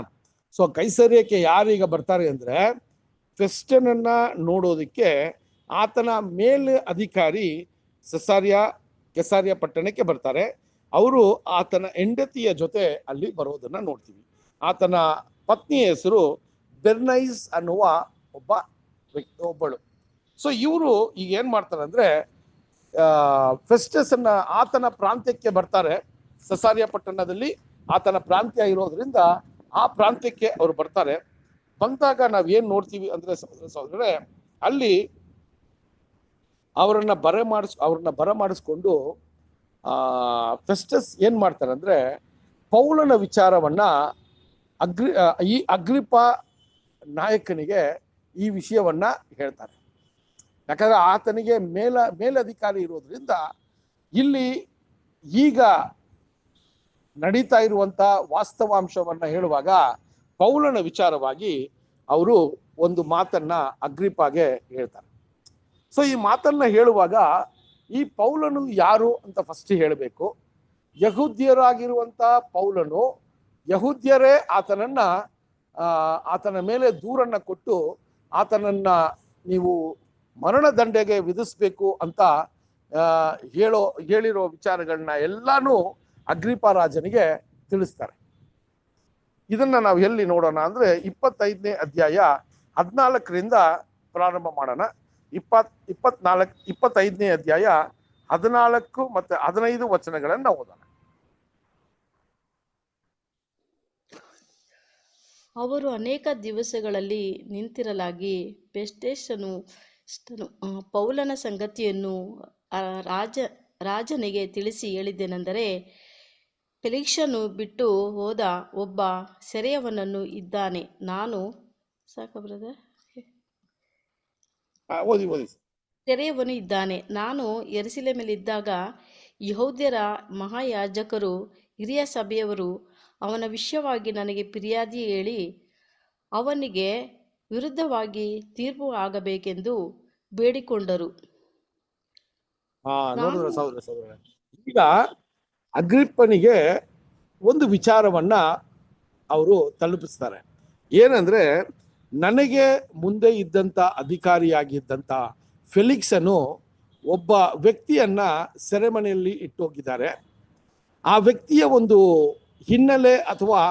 ಸೊ ಕೈಸರಿಯಕ್ಕೆ ಯಾರೀಗ ಬರ್ತಾರೆ ಅಂದ್ರೆ, ಫೆಸ್ಟನನ್ನ ನೋಡೋದಕ್ಕೆ ಆತನ ಮೇಲ್ ಅಧಿಕಾರಿ ಕೆಸಾರಿಯಾ ಪಟ್ಟಣಕ್ಕೆ ಬರ್ತಾರೆ. ಅವರು ಆತನ ಹೆಂಡತಿಯ ಜೊತೆ ಅಲ್ಲಿ ಬರೋದನ್ನ ನೋಡ್ತೀವಿ. ಆತನ ಪತ್ನಿಯ ಹೆಸರು ಬೆರ್ನೈಸ್ ಅನ್ನುವ ಒಬ್ಬಳು. ಸೊ ಇವರು ಈಗ ಏನ್ ಮಾಡ್ತಾರೆ ಅಂದ್ರೆ, ಫೆಸ್ಟಸ್ ಅನ್ನ ಆತನ ಪ್ರಾಂತ್ಯಕ್ಕೆ ಬರ್ತಾರೆ. ಸೆಸಾರಿಯಾ ಪಟ್ಟಣದಲ್ಲಿ ಆತನ ಪ್ರಾಂತ್ಯ ಇರೋದ್ರಿಂದ ಆ ಪ್ರಾಂತ್ಯಕ್ಕೆ ಅವರು ಬರ್ತಾರೆ. ಬಂದಾಗ ನಾವ್ ಏನ್ ನೋಡ್ತೀವಿ ಅಂದ್ರೆ, ಸಹೋದರರೇ, ಅಲ್ಲಿ ಅವ್ರನ್ನ ಬರಮಾಡಿಸ್ಕೊಂಡು ಫೆಸ್ಟಸ್ ಏನ್ ಮಾಡ್ತಾರೆ ಅಂದ್ರೆ, ಪೌಲನ ವಿಚಾರವನ್ನ ಈ ಅಗ್ರಿಪ ನಾಯಕನಿಗೆ ಈ ವಿಷಯವನ್ನ ಹೇಳ್ತಾರೆ. ಯಾಕಂದ್ರೆ ಆತನಿಗೆ ಮೇಲಧಿಕಾರಿ ಇರೋದ್ರಿಂದ ಇಲ್ಲಿ ಈಗ ನಡೀತಾ ಇರುವಂತ ವಾಸ್ತವಾಂಶವನ್ನ ಹೇಳುವಾಗ ಪೌಲನ ವಿಚಾರವಾಗಿ ಅವರು ಒಂದು ಮಾತನ್ನ ಅಗ್ರಿಪಾಗೆ ಹೇಳ್ತಾರೆ. ಸೊ ಈ ಮಾತನ್ನ ಹೇಳುವಾಗ ಈ ಪೌಲನು ಯಾರು ಅಂತ ಫಸ್ಟ್ ಹೇಳಬೇಕು. ಯಹೂದ್ಯರಾಗಿರುವಂತ ಪೌಲನು, ಯಹೂದ್ಯರೇ ಆತನ ಮೇಲೆ ದೂರನ್ನ ಕೊಟ್ಟು ಆತನನ್ನ ನೀವು ಮರಣದಂಡೆಗೆ ವಿಧಿಸ್ಬೇಕು ಅಂತ ಹೇಳಿರೋ ವಿಚಾರಗಳನ್ನ ಎಲ್ಲಾನು ಅಗ್ರಿಪ ರಾಜನಿಗೆ ತಿಳಿಸ್ತಾರೆ. ಇದನ್ನ ನಾವು ಎಲ್ಲಿ ನೋಡೋಣ ಅಂದ್ರೆ 25ನೇ ಅಧ್ಯಾಯ 14ರಿಂದ ಪ್ರಾರಂಭ ಮಾಡೋಣ. 25ನೇ ಅಧ್ಯಾಯ 14 ಮತ್ತೆ 15 ವಚನಗಳನ್ನ ಓದೋಣ. ಅವರು ಅನೇಕ ದಿವಸಗಳಲ್ಲಿ ನಿಂತಿರಲಾಗಿ ಫೆಸ್ತನು ಪೌಲನ ಸಂಗತಿಯನ್ನು ರಾಜನಿಗೆ ತಿಳಿಸಿ ಹೇಳಿದ್ದೇನೆಂದರೆ, ಫೆಲಿಕ್ಸನು ಬಿಟ್ಟು ಹೋದ ಒಬ್ಬ ಸೆರೆಯವನನ್ನು ಇದ್ದಾನೆ. ನಾನು ಸೆರೆಯವನು ಇದ್ದಾನೆ. ನಾನು ಯೆರೂಸಲೇಮಿನಲ್ಲಿದ್ದಾಗ ಯೆಹೂದ್ಯರ ಮಹಾಯಾಜಕರು, ಹಿರಿಯ ಸಭೆಯವರು ಅವನ ವಿಷಯವಾಗಿ ನನಗೆ ಫಿರ್ಯಾದಿ ಹೇಳಿ ಅವನಿಗೆ ವಿರುದ್ಧವಾಗಿ ತೀರ್ಪು ಆಗಬೇಕೆಂದು ಬೇಡಿಕೊಂಡರು. ಈಗ ಅಗ್ರಿಪ್ಪನಿಗೆ ಒಂದು ವಿಚಾರವನ್ನ ಅವರು ತಲುಪಿಸ್ತಾರೆ. ಏನಂದ್ರೆ, ನನಗೆ ಮುಂದೆ ಇದ್ದಂತ ಅಧಿಕಾರಿಯಾಗಿದ್ದಂತ ಫೆಲಿಕ್ಸನು ಒಬ್ಬ ವ್ಯಕ್ತಿಯನ್ನ ಸೆರೆಮನೆಯಲ್ಲಿ ಇಟ್ಟೋಗಿದ್ದಾರೆ. ಆ ವ್ಯಕ್ತಿಯ ಒಂದು ಹಿನ್ನೆಲೆ ಅಥವಾ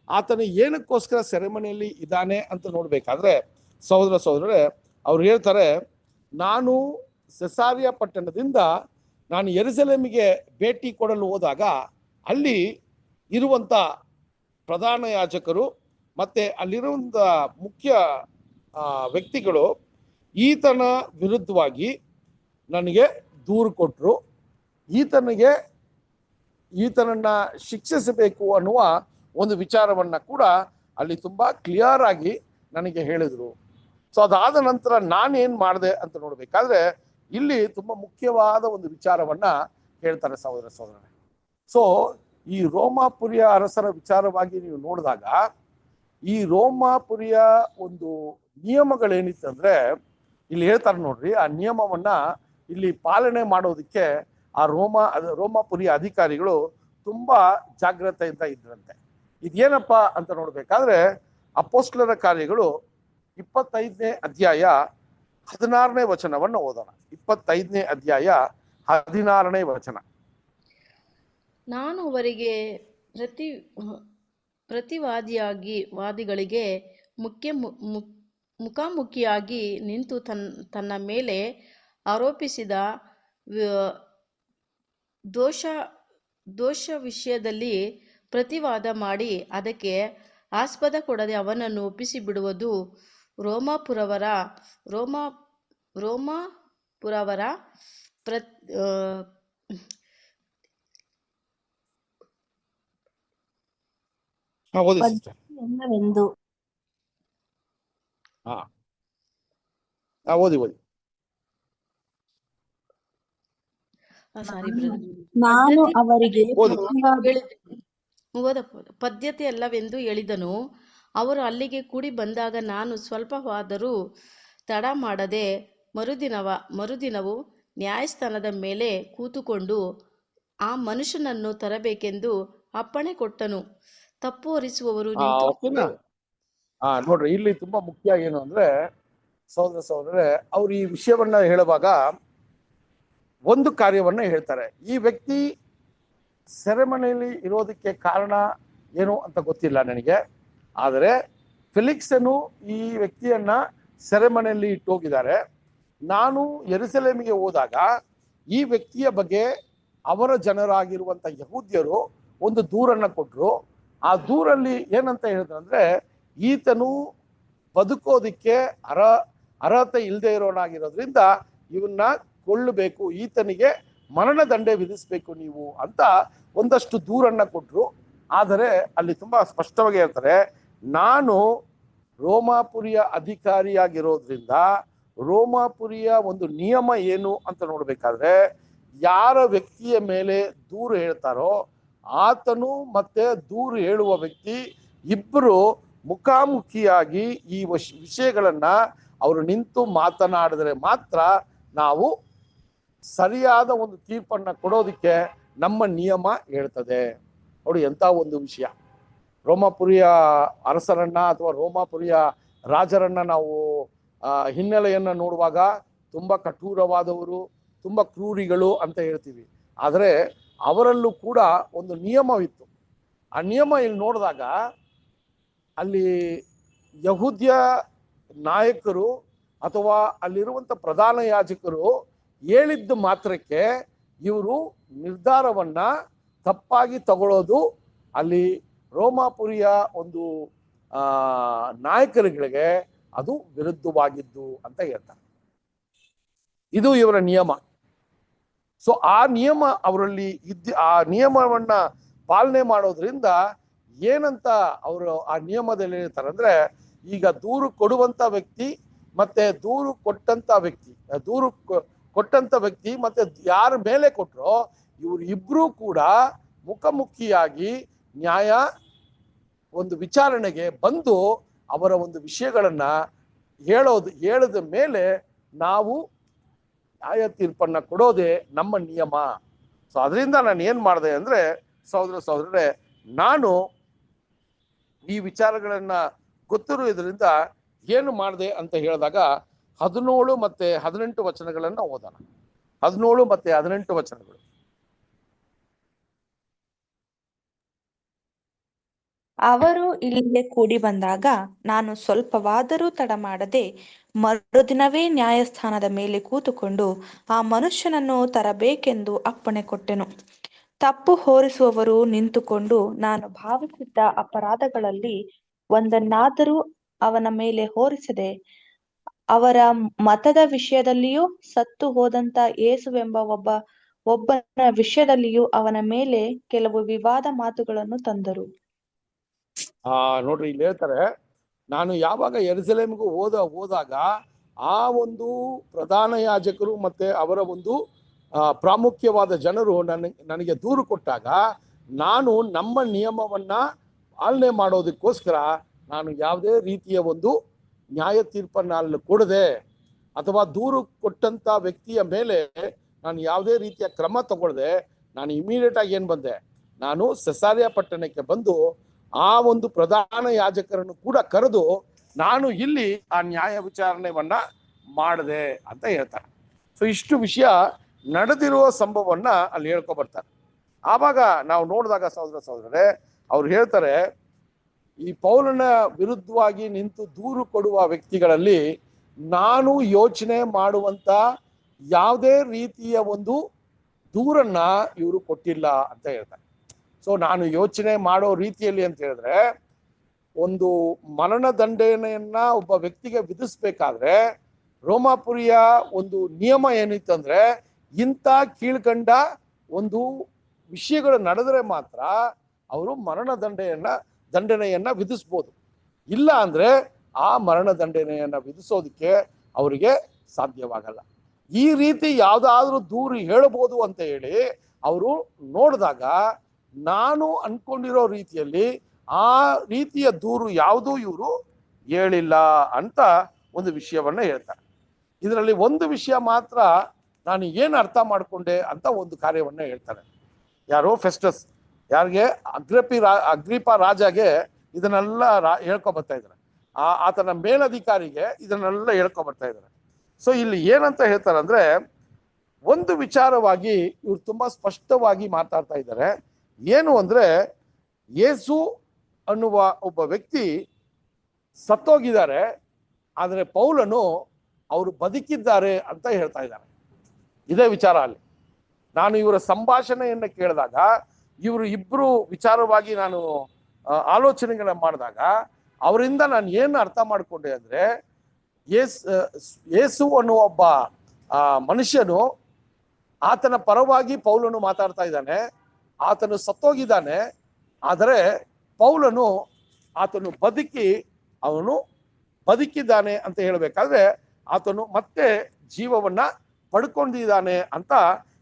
ಆತನ ಏನಕ್ಕೋಸ್ಕರ ಸೆರೆಮನೆಯಲ್ಲಿ ಇದ್ದಾನೆ ಅಂತ ನೋಡ್ಬೇಕಾದ್ರೆ ಸಹೋದರರೇ ಅವ್ರು ಹೇಳ್ತಾರೆ, ನಾನು ಸೆಸಾರಿಯಾ ಪಟ್ಟಣದಿಂದ ನಾನು ಯೆರೂಸಲೇಮಿಗೆ ಭೇಟಿ ಕೊಡಲು ಹೋದಾಗ ಅಲ್ಲಿ ಇರುವಂತ ಪ್ರಧಾನ ಯಾಜಕರು ಮತ್ತೆ ಅಲ್ಲಿರುವಂತ ಮುಖ್ಯ ವ್ಯಕ್ತಿಗಳು ಈತನ ವಿರುದ್ಧವಾಗಿ ನನಗೆ ದೂರು ಕೊಟ್ಟರು. ಈತನನ್ನ ಶಿಕ್ಷಿಸಬೇಕು ಅನ್ನುವ ಒಂದು ವಿಚಾರವನ್ನ ಕೂಡ ಅಲ್ಲಿ ತುಂಬಾ ಕ್ಲಿಯರ್ ಆಗಿ ನನಗೆ ಹೇಳಿದ್ರು. ಸೊ ಅದಾದ ನಂತರ ನಾನೇನ್ ಮಾಡಿದೆ ಅಂತ ನೋಡ್ಬೇಕಾದ್ರೆ ಇಲ್ಲಿ ತುಂಬಾ ಮುಖ್ಯವಾದ ಒಂದು ವಿಚಾರವನ್ನ ಹೇಳ್ತಾರೆ ಸಹೋದರರೇ. ಸೊ ಈ ರೋಮಾಪುರಿಯ ಅರಸರ ವಿಚಾರವಾಗಿ ನೀವು ನೋಡಿದಾಗ ಈ ರೋಮಾಪುರಿಯ ಒಂದು ನಿಯಮಗಳೇನಿತ್ತಂದ್ರೆ ಇಲ್ಲಿ ಹೇಳ್ತಾರೆ ನೋಡ್ರಿ, ಆ ನಿಯಮವನ್ನ ಇಲ್ಲಿ ಪಾಲನೆ ಮಾಡೋದಕ್ಕೆ ಆ ರೋಮಾಪುರಿಯ ಅಧಿಕಾರಿಗಳು ತುಂಬಾ ಜಾಗ್ರತೆಯಿಂದ ಇದ್ರಂತೆ. ಇದೇನಪ್ಪ ಅಂತ ನೋಡ್ಬೇಕಾದ್ರೆ ಅಪೊಸ್ತಲರ ಕಾರ್ಯಗಳು 25ನೇ ಅಧ್ಯಾಯ 16ನೇ ವಚನವನ್ನು ಓದೋಣ. 25ನೇ ಅಧ್ಯಾಯ 16ನೇ ವಚನ. ನಾನು ಅವರಿಗೆ ವಾದಿಗಳಿಗೆ ಮುಖಾಮುಖಿಯಾಗಿ ನಿಂತು ತನ್ನ ಮೇಲೆ ಆರೋಪಿಸಿದ ದೋಷ ವಿಷಯದಲ್ಲಿ ಪ್ರತಿವಾದ ಮಾಡಿ ಅದಕ್ಕೆ ಆಸ್ಪದ ಕೊಡದೆ ಅವನನ್ನು ಒಪ್ಪಿಸಿ ಬಿಡುವುದು ರೋಮಾಪುರವರ ನಾನು ಅವರಿಗೆ ಪದ್ಧತಿ ಅಲ್ಲವೆಂದು ಹೇಳಿದನು. ಅವರು ಅಲ್ಲಿಗೆ ಕೂಡಿ ಬಂದಾಗ ನಾನು ಸ್ವಲ್ಪವಾದರೂ ತಡ ಮಾಡದೆ ಮರುದಿನವು ನ್ಯಾಯಸ್ಥಾನದ ಮೇಲೆ ಕೂತುಕೊಂಡು ಆ ಮನುಷ್ಯನನ್ನು ತರಬೇಕೆಂದು ಅಪ್ಪಣೆ ಕೊಟ್ಟನು. ತಪ್ಪು ಹೊರಿಸುವವರು ನೋಡ್ರಿ, ಇಲ್ಲಿ ತುಂಬಾ ಮುಖ್ಯ ಏನು ಅಂದ್ರೆ ಸಹೋದರರೇ, ಅವ್ರು ಈ ವಿಷಯವನ್ನ ಹೇಳುವಾಗ ಒಂದು ಕಾರ್ಯವನ್ನ ಹೇಳ್ತಾರೆ. ಈ ವ್ಯಕ್ತಿ ಸೆರೆಮನೆಯಲ್ಲಿ ಇರೋದಕ್ಕೆ ಕಾರಣ ಏನು ಅಂತ ಗೊತ್ತಿಲ್ಲ ನನಗೆ, ಆದರೆ ಫೆಲಿಕ್ಸನು ಈ ವ್ಯಕ್ತಿಯನ್ನ ಸೆರೆಮನೆಯಲ್ಲಿ ಇಟ್ಟೋಗಿದ್ದಾರೆ. ನಾನು ಯೆರೂಸಲೇಮಿಗೆ ಹೋದಾಗ ಈ ವ್ಯಕ್ತಿಯ ಬಗ್ಗೆ ಅವರ ಜನರಾಗಿರುವಂತ ಯಹೂದ್ಯರು ಒಂದು ದೂರನ್ನ ಕೊಟ್ರು. ಆ ದೂರಲ್ಲಿ ಏನಂತ ಹೇಳಿದ್ರಂದ್ರೆ, ಈತನು ಬದುಕೋದಿಕ್ಕೆ ಅರ್ಹತೆ ಇಲ್ಲದೆ ಇರೋನಾಗಿರೋದ್ರಿಂದ ಇವನ್ನ ಕೊಲ್ಲಬೇಕು, ಈತನಿಗೆ ಮರಣದಂಡೆ ವಿಧಿಸ್ಬೇಕು ನೀವು ಅಂತ ಒಂದಷ್ಟು ದೂರನ್ನ ಕೊಟ್ರು. ಆದರೆ ಅಲ್ಲಿ ತುಂಬಾ ಸ್ಪಷ್ಟವಾಗಿ ಹೇಳ್ತಾರೆ, ನಾನು ರೋಮಾಪುರಿಯ ಅಧಿಕಾರಿಯಾಗಿರೋದ್ರಿಂದ ರೋಮಾಪುರಿಯ ಒಂದು ನಿಯಮ ಏನು ಅಂತ ನೋಡ್ಬೇಕಾದ್ರೆ, ಯಾರ ವ್ಯಕ್ತಿಯ ಮೇಲೆ ದೂರು ಹೇಳ್ತಾರೋ ಆತನು ಮತ್ತೆ ದೂರು ಹೇಳುವ ವ್ಯಕ್ತಿ ಇಬ್ಬರು ಮುಖಾಮುಖಿಯಾಗಿ ಈ ವಿಷಯಗಳನ್ನ ಅವರು ನಿಂತು ಮಾತನಾಡಿದ್ರೆ ಮಾತ್ರ ನಾವು ಸರಿಯಾದ ಒಂದು ತೀರ್ಪನ್ನ ಕೊಡೋದಕ್ಕೆ ನಮ್ಮ ನಿಯಮ ಹೇಳ್ತದೆ. ನೋಡಿ ಎಂತ ಒಂದು ವಿಷಯ. ರೋಮಾಪುರಿಯ ಅರಸರನ್ನ ಅಥವಾ ರೋಮಾಪುರಿಯ ರಾಜರನ್ನ ನಾವು ಹಿನ್ನೆಲೆಯನ್ನ ನೋಡುವಾಗ ತುಂಬಾ ಕಠೋರವಾದವರು, ತುಂಬಾ ಕ್ರೂರಿಗಳು ಅಂತ ಹೇಳ್ತೀವಿ. ಆದರೆ ಅವರಲ್ಲೂ ಕೂಡ ಒಂದು ನಿಯಮವಿತ್ತು. ಆ ನಿಯಮ ಇಲ್ಲಿ ನೋಡಿದಾಗ ಅಲ್ಲಿ ಯಹೂದ್ಯ ನಾಯಕರು ಅಥವಾ ಅಲ್ಲಿರುವಂತ ಪ್ರಧಾನ ಯಾಜಕರು ಹೇಳಿದ್ದ ಮಾತ್ರಕ್ಕೆ ಇವರು ನಿರ್ಧಾರವನ್ನ ತಪ್ಪಾಗಿ ತಗೊಳ್ಳೋದು ಅಲ್ಲಿ ರೋಮಾಪುರಿಯ ಒಂದು ನಾಯಕರುಗಳಿಗೆ ಅದು ವಿರುದ್ಧವಾಗಿದ್ದು ಅಂತ ಹೇಳ್ತಾರೆ. ಇದು ಇವರ ನಿಯಮ. ಸೊ ಆ ನಿಯಮ ಅವರಲ್ಲಿ ಆ ನಿಯಮವನ್ನ ಪಾಲನೆ ಮಾಡೋದ್ರಿಂದ ಏನಂತ ಅವರು ಆ ನಿಯಮದಲ್ಲಿ ಹೇಳ್ತಾರೆ ಅಂದ್ರೆ, ಈಗ ದೂರು ಕೊಡುವಂತ ವ್ಯಕ್ತಿ ಮತ್ತೆ ದೂರು ಕೊಟ್ಟಂತ ವ್ಯಕ್ತಿ ಮತ್ತೆ ಯಾರ ಮೇಲೆ ಕೊಟ್ರೋ ಇವ್ರು ಇಬ್ರು ಕೂಡ ಮುಖಾಮುಖಿಯಾಗಿ ನ್ಯಾಯ ಒಂದು ವಿಚಾರಣೆಗೆ ಬಂದು ಅವರ ಒಂದು ವಿಷಯಗಳನ್ನ ಹೇಳಿದ ಮೇಲೆ ನಾವು ನ್ಯಾಯ ತೀರ್ಪನ್ನ ಕೊಡೋದೇ ನಮ್ಮ ನಿಯಮ. ಸೊ ಅದರಿಂದ ನಾನು ಏನ್ ಮಾಡಿದೆ ಅಂದ್ರೆ, ಸಹೋದರರೇ, ನಾನು ಈ ವಿಚಾರಗಳನ್ನ ಗೊತ್ತಿರುವುದರಿಂದ ಏನು ಮಾಡಿದೆ ಅಂತ ಹೇಳಿದಾಗ 17 ಮತ್ತೆ 18 ವಚನಗಳನ್ನ ಓದೋಣ. 17 ಮತ್ತೆ 18 ವಚನಗಳು. ಅವರು ಇಲ್ಲಿಗೆ ಕೂಡಿ ಬಂದಾಗ ನಾನು ಸ್ವಲ್ಪವಾದರೂ ತಡ ಮಾಡದೆ ಮರುದಿನವೇ ನ್ಯಾಯಸ್ಥಾನದ ಮೇಲೆ ಕೂತುಕೊಂಡು ಆ ಮನುಷ್ಯನನ್ನು ತರಬೇಕೆಂದು ಅಪ್ಪಣೆ ಕೊಟ್ಟೆನು. ತಪ್ಪು ಹೊರಿಸುವವರು ನಿಂತುಕೊಂಡು ನಾನು ಭಾವಿಸಿದ್ದ ಅಪರಾಧಗಳಲ್ಲಿ ಒಂದನ್ನಾದರೂ ಅವನ ಮೇಲೆ ಹೊರಿಸದೆ, ಅವರ ಮತದ ವಿಷಯದಲ್ಲಿಯೂ ಸತ್ತು ಹೋದಂತ ಯೇಸುವೆಂಬ ಒಬ್ಬನ ವಿಷಯದಲ್ಲಿಯೂ ಅವನ ಮೇಲೆ ಕೆಲವು ವಿವಾದ ಮಾತುಗಳನ್ನು ತಂದರು. ನೋಡ್ರಿ, ಇಲ್ಲಿ ಹೇಳ್ತಾರೆ, ನಾನು ಯಾವಾಗ ಯೆರೂಸಲೇಮಿಗೂ ಹೋದಾಗ ಆ ಒಂದು ಪ್ರಧಾನ ಯಾಜಕರು ಮತ್ತೆ ಅವರ ಒಂದು ಪ್ರಾಮುಖ್ಯವಾದ ಜನರು ನನಗೆ ದೂರು ಕೊಟ್ಟಾಗ ನಾನು ನಮ್ಮ ನಿಯಮವನ್ನ ಪಾಲನೆ ಮಾಡೋದಕ್ಕೋಸ್ಕರ ನಾನು ಯಾವುದೇ ರೀತಿಯ ಒಂದು ನ್ಯಾಯ ತೀರ್ಪನ್ನ ಅಲ್ಲಿ ಕೊಡದೆ ಅಥವಾ ದೂರು ಕೊಟ್ಟಂತ ವ್ಯಕ್ತಿಯ ಮೇಲೆ ನಾನು ಯಾವುದೇ ರೀತಿಯ ಕ್ರಮ ತಗೊಳ್ಳದೆ ನಾನು ಇಮಿಡಿಯೇಟ್ ಆಗಿ ಏನ್ ಬಂದೆ, ನಾನು ಸೆಸಾರಿಯಾ ಪಟ್ಟಣಕ್ಕೆ ಬಂದು ಆ ಒಂದು ಪ್ರಧಾನ ಯಾಜಕರನ್ನು ಕೂಡ ಕರೆದು ನಾನು ಇಲ್ಲಿ ಆ ನ್ಯಾಯ ವಿಚಾರಣೆಯನ್ನ ಮಾಡಿದೆ ಅಂತ ಹೇಳ್ತಾರೆ. ಸೊ ಇಷ್ಟು ವಿಷಯ ನಡೆದಿರುವ ಸಂಭವವನ್ನ ಅಲ್ಲಿ ಹೇಳ್ಕೊ ಬರ್ತಾರೆ. ಆವಾಗ ನಾವು ನೋಡಿದಾಗ ಸಹೋದರರೇ, ಅವ್ರು ಹೇಳ್ತಾರೆ, ಈ ಪೌಲನ ವಿರುದ್ಧವಾಗಿ ನಿಂತು ದೂರು ಕೊಡುವ ವ್ಯಕ್ತಿಗಳಲ್ಲಿ ನಾನು ಯೋಚನೆ ಮಾಡುವಂತ ಯಾವುದೇ ರೀತಿಯ ಒಂದು ದೂರನ್ನ ಇವರು ಕೊಟ್ಟಿಲ್ಲ ಅಂತ ಹೇಳ್ತಾರೆ. ಸೊ ನಾನು ಯೋಚನೆ ಮಾಡೋ ರೀತಿಯಲ್ಲಿ ಅಂತ ಹೇಳಿದ್ರೆ, ಒಂದು ಮರಣ ದಂಡನೆಯನ್ನ ಒಬ್ಬ ವ್ಯಕ್ತಿಗೆ ವಿಧಿಸ್ಬೇಕಾದ್ರೆ ರೋಮಾಪುರಿಯ ಒಂದು ನಿಯಮ ಏನಿತ್ತಂದ್ರೆ, ಇಂಥ ಕೀಳ್ಕಂಡ ಒಂದು ವಿಷಯಗಳು ನಡೆದರೆ ಮಾತ್ರ ಅವರು ಮರಣ ದಂಡನೆಯನ್ನ ವಿಧಿಸ್ಬೋದು. ಇಲ್ಲ ಅಂದ್ರೆ ಆ ಮರಣ ದಂಡನೆಯನ್ನ ವಿಧಿಸೋದಕ್ಕೆ ಅವರಿಗೆ ಸಾಧ್ಯವಾಗಲ್ಲ. ಈ ರೀತಿ ಯಾವ್ದಾದ್ರೂ ದೂರು ಹೇಳಬಹುದು ಅಂತ ಹೇಳಿ ಅವರು ನೋಡಿದಾಗ ನಾನು ಅನ್ಕೊಂಡಿರೋ ರೀತಿಯಲ್ಲಿ ಆ ರೀತಿಯ ದೂರು ಯಾವುದೂ ಇವರು ಹೇಳಿಲ್ಲ ಅಂತ ಒಂದು ವಿಷಯವನ್ನ ಹೇಳ್ತಾರೆ. ಇದರಲ್ಲಿ ಒಂದು ವಿಷಯ ಮಾತ್ರ ನಾನು ಏನು ಅರ್ಥ ಮಾಡ್ಕೊಂಡೆ ಅಂತ ಒಂದು ಕಾರ್ಯವನ್ನ ಹೇಳ್ತಾರೆ. ಯಾರೋ ಫೆಸ್ಟಸ್, ಯಾರಿಗೆ ಅಗ್ರಿಪ ರಾಜಗೆ ಇದನ್ನೆಲ್ಲ ಹೇಳ್ಕೊ ಬರ್ತಾ ಇದ್ದಾರೆ, ಆತನ ಮೇಲಧಿಕಾರಿಗೆ ಇದನ್ನೆಲ್ಲ ಹೇಳ್ಕೊ ಬರ್ತಾ ಇದ್ದಾರೆ. ಸೊ ಇಲ್ಲಿ ಏನಂತ ಹೇಳ್ತಾರೆ ಅಂದ್ರೆ, ಒಂದು ವಿಚಾರವಾಗಿ ಇವ್ರು ತುಂಬಾ ಸ್ಪಷ್ಟವಾಗಿ ಮಾತಾಡ್ತಾ ಇದ್ದಾರೆ. ಏನು ಅಂದ್ರೆ, ಯೇಸು ಅನ್ನುವ ಒಬ್ಬ ವ್ಯಕ್ತಿ ಸತ್ತೋಗಿದ್ದಾರೆ, ಆದರೆ ಪೌಲನು ಅವರು ಬದುಕಿದ್ದಾರೆ ಅಂತ ಹೇಳ್ತಾ ಇದ್ದಾರೆ. ಇದೇ ವಿಚಾರ ಅಲ್ಲಿ ನಾನು ಇವರ ಸಂಭಾಷಣೆಯನ್ನ ಕೇಳಿದಾಗ, ಇವರು ಇಬ್ರು ವಿಚಾರವಾಗಿ ನಾನು ಆಲೋಚನೆಗಳನ್ನ ಮಾಡಿದಾಗ ಅವರಿಂದ ನಾನು ಏನು ಅರ್ಥ ಮಾಡ್ಕೊಂಡೆ ಅಂದ್ರೆ, ಯೇಸು ಅನ್ನುವ ಒಬ್ಬ ಮನುಷ್ಯನು ಆತನ ಪರವಾಗಿ ಪೌಲನು ಮಾತಾಡ್ತಾ ಇದ್ದಾನೆ. ಆತನು ಸತ್ತೋಗಿದ್ದಾನೆ, ಆದರೆ ಪೌಲನು ಆತನು ಅವನು ಬದುಕಿದ್ದಾನೆ ಅಂತ ಹೇಳ್ಬೇಕಾದ್ರೆ ಆತನು ಮತ್ತೆ ಜೀವವನ್ನ ಪಡ್ಕೊಂಡಿದ್ದಾನೆ ಅಂತ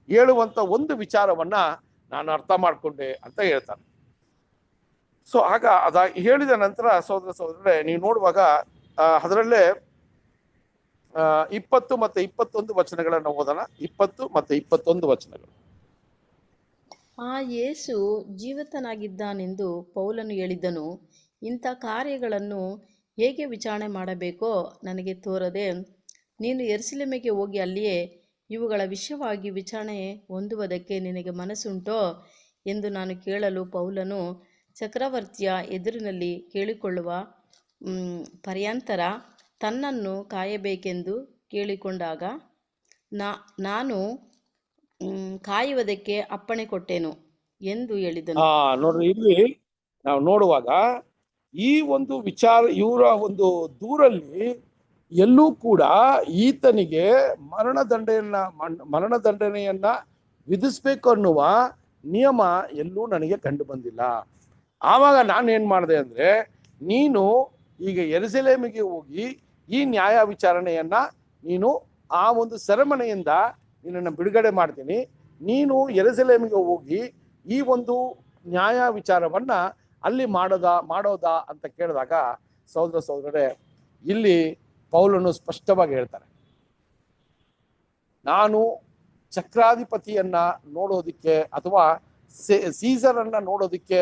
ಹೇಳುವಂತ ಒಂದು ವಿಚಾರವನ್ನ ನಾನು ಅರ್ಥ ಮಾಡ್ಕೊಂಡೆ ಅಂತ ಹೇಳ್ತಾನೆ. ಸೊ ಆಗ ಅದ ಹೇಳಿದ ನಂತರ ಸಹೋದರರೇ ನೀವು ನೋಡುವಾಗ ಅದರಲ್ಲೇ 20 ಮತ್ತೆ 21 ವಚನಗಳನ್ನು ಓದೋಣ. 20 ಮತ್ತೆ 21 ವಚನಗಳು. ಆ ಯೇಸು ಜೀವಿತನಾಗಿದ್ದಾನೆಂದು ಪೌಲನು ಹೇಳಿದನು. ಇಂಥ ಕಾರ್ಯಗಳನ್ನು ಹೇಗೆ ವಿಚಾರಣೆ ಮಾಡಬೇಕೋ ನನಗೆ ತೋರದೆ, ನೀನು ಯೆರೂಸಲೇಮಿಗೆ ಹೋಗಿ ಅಲ್ಲಿಯೇ ಇವುಗಳ ವಿಷಯವಾಗಿ ವಿಚಾರಣೆ ಹೊಂದುವುದಕ್ಕೆ ನಿನಗೆ ಮನಸ್ಸುಂಟೋ ಎಂದು ನಾನು ಕೇಳಲು, ಪೌಲನು ಚಕ್ರವರ್ತಿಯ ಎದುರಿನಲ್ಲಿ ಕೇಳಿಕೊಳ್ಳುವ ಪರ್ಯಂತರ ತನ್ನನ್ನು ಕಾಯಬೇಕೆಂದು ಕೇಳಿಕೊಂಡಾಗ ನಾನು ಕಾಯುವುದಕ್ಕೆ ಅಪ್ಪಣೆ ಕೊಟ್ಟೆನು ಎಂದು ಹೇಳಿದನು. ನೋಡ್ರಿ, ಇಲ್ಲಿ ನಾವು ನೋಡುವಾಗ ಈ ಒಂದು ವಿಚಾರ, ಇವರ ಒಂದು ದೂರಲ್ಲಿ ಎಲ್ಲೂ ಕೂಡ ಈತನಿಗೆ ಮರಣದಂಡನೆಯನ್ನ ವಿಧಿಸ್ಬೇಕು ಅನ್ನುವ ನಿಯಮ ಎಲ್ಲೂ ನನಗೆ ಕಂಡು ಬಂದಿಲ್ಲ. ಆವಾಗ ನಾನು ಏನ್ ಮಾಡಿದೆ ಅಂದ್ರೆ, ನೀನು ಈಗ ಯೆರೂಸಲೇಮಿಗೆ ಹೋಗಿ ಈ ನ್ಯಾಯ ವಿಚಾರಣೆಯನ್ನ ನೀನು ಆ ಒಂದು ಸೆರೆಮನೆಯಿಂದ ನಿನ್ನನ್ನು ಬಿಡುಗಡೆ ಮಾಡ್ತೀನಿ. ನೀನು ಯೆರೂಸಲೇಮಿಗೆ ಹೋಗಿ ಈ ಒಂದು ನ್ಯಾಯ ವಿಚಾರವನ್ನ ಅಲ್ಲಿ ಮಾಡೋದಾ ಅಂತ ಕೇಳಿದಾಗ, ಸಹೋದರರೇ, ಇಲ್ಲಿ ಪೌಲನು ಸ್ಪಷ್ಟವಾಗಿ ಹೇಳ್ತಾರೆ, ನಾನು ಚಕ್ರಾಧಿಪತಿಯನ್ನ ನೋಡೋದಿಕ್ಕೆ ಅಥವಾ ಸೀಸರನ್ನ ನೋಡೋದಿಕ್ಕೆ,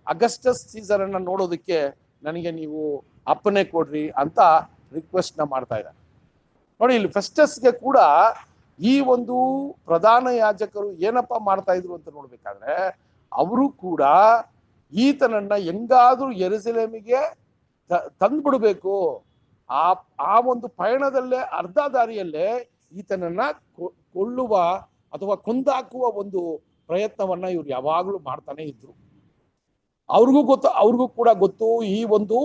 ಅಗಸ್ಟಸ್ ಸೀಸರನ್ನ ನೋಡೋದಿಕ್ಕೆ ನನಗೆ ನೀವು ಅಪ್ಪಣೆ ಕೊಡ್ರಿ ಅಂತ ರಿಕ್ವೆಸ್ಟ್ ನ ಮಾಡ್ತಾ ಇದ್ದಾರೆ. ನೋಡಿ, ಇಲ್ಲಿ ಫೆಸ್ಟಸ್ಗೆ ಕೂಡ ಈ ಒಂದು ಪ್ರಧಾನ ಯಾಜಕರು ಏನಪ್ಪ ಮಾಡ್ತಾ ಇದ್ರು ಅಂತ ನೋಡ್ಬೇಕಾದ್ರೆ, ಅವರು ಕೂಡ ಈತನನ್ನ ಹೆಂಗಾದ್ರೂ ಯೆರೂಸಲೇಮಿಗೆ ತಂದ್ಬಿಡ್ಬೇಕು, ಆ ಒಂದು ಪಯಣದಲ್ಲೇ ಅರ್ಧ ದಾರಿಯಲ್ಲೇ ಈತನನ್ನ ಕೊಳ್ಳುವ ಅಥವಾ ಕೊಂದಾಕುವ ಒಂದು ಪ್ರಯತ್ನವನ್ನ ಇವ್ರು ಯಾವಾಗ್ಲೂ ಮಾಡ್ತಾನೆ ಇದ್ರು. ಅವ್ರಿಗೂ ಕೂಡ ಗೊತ್ತು, ಈ ಒಂದು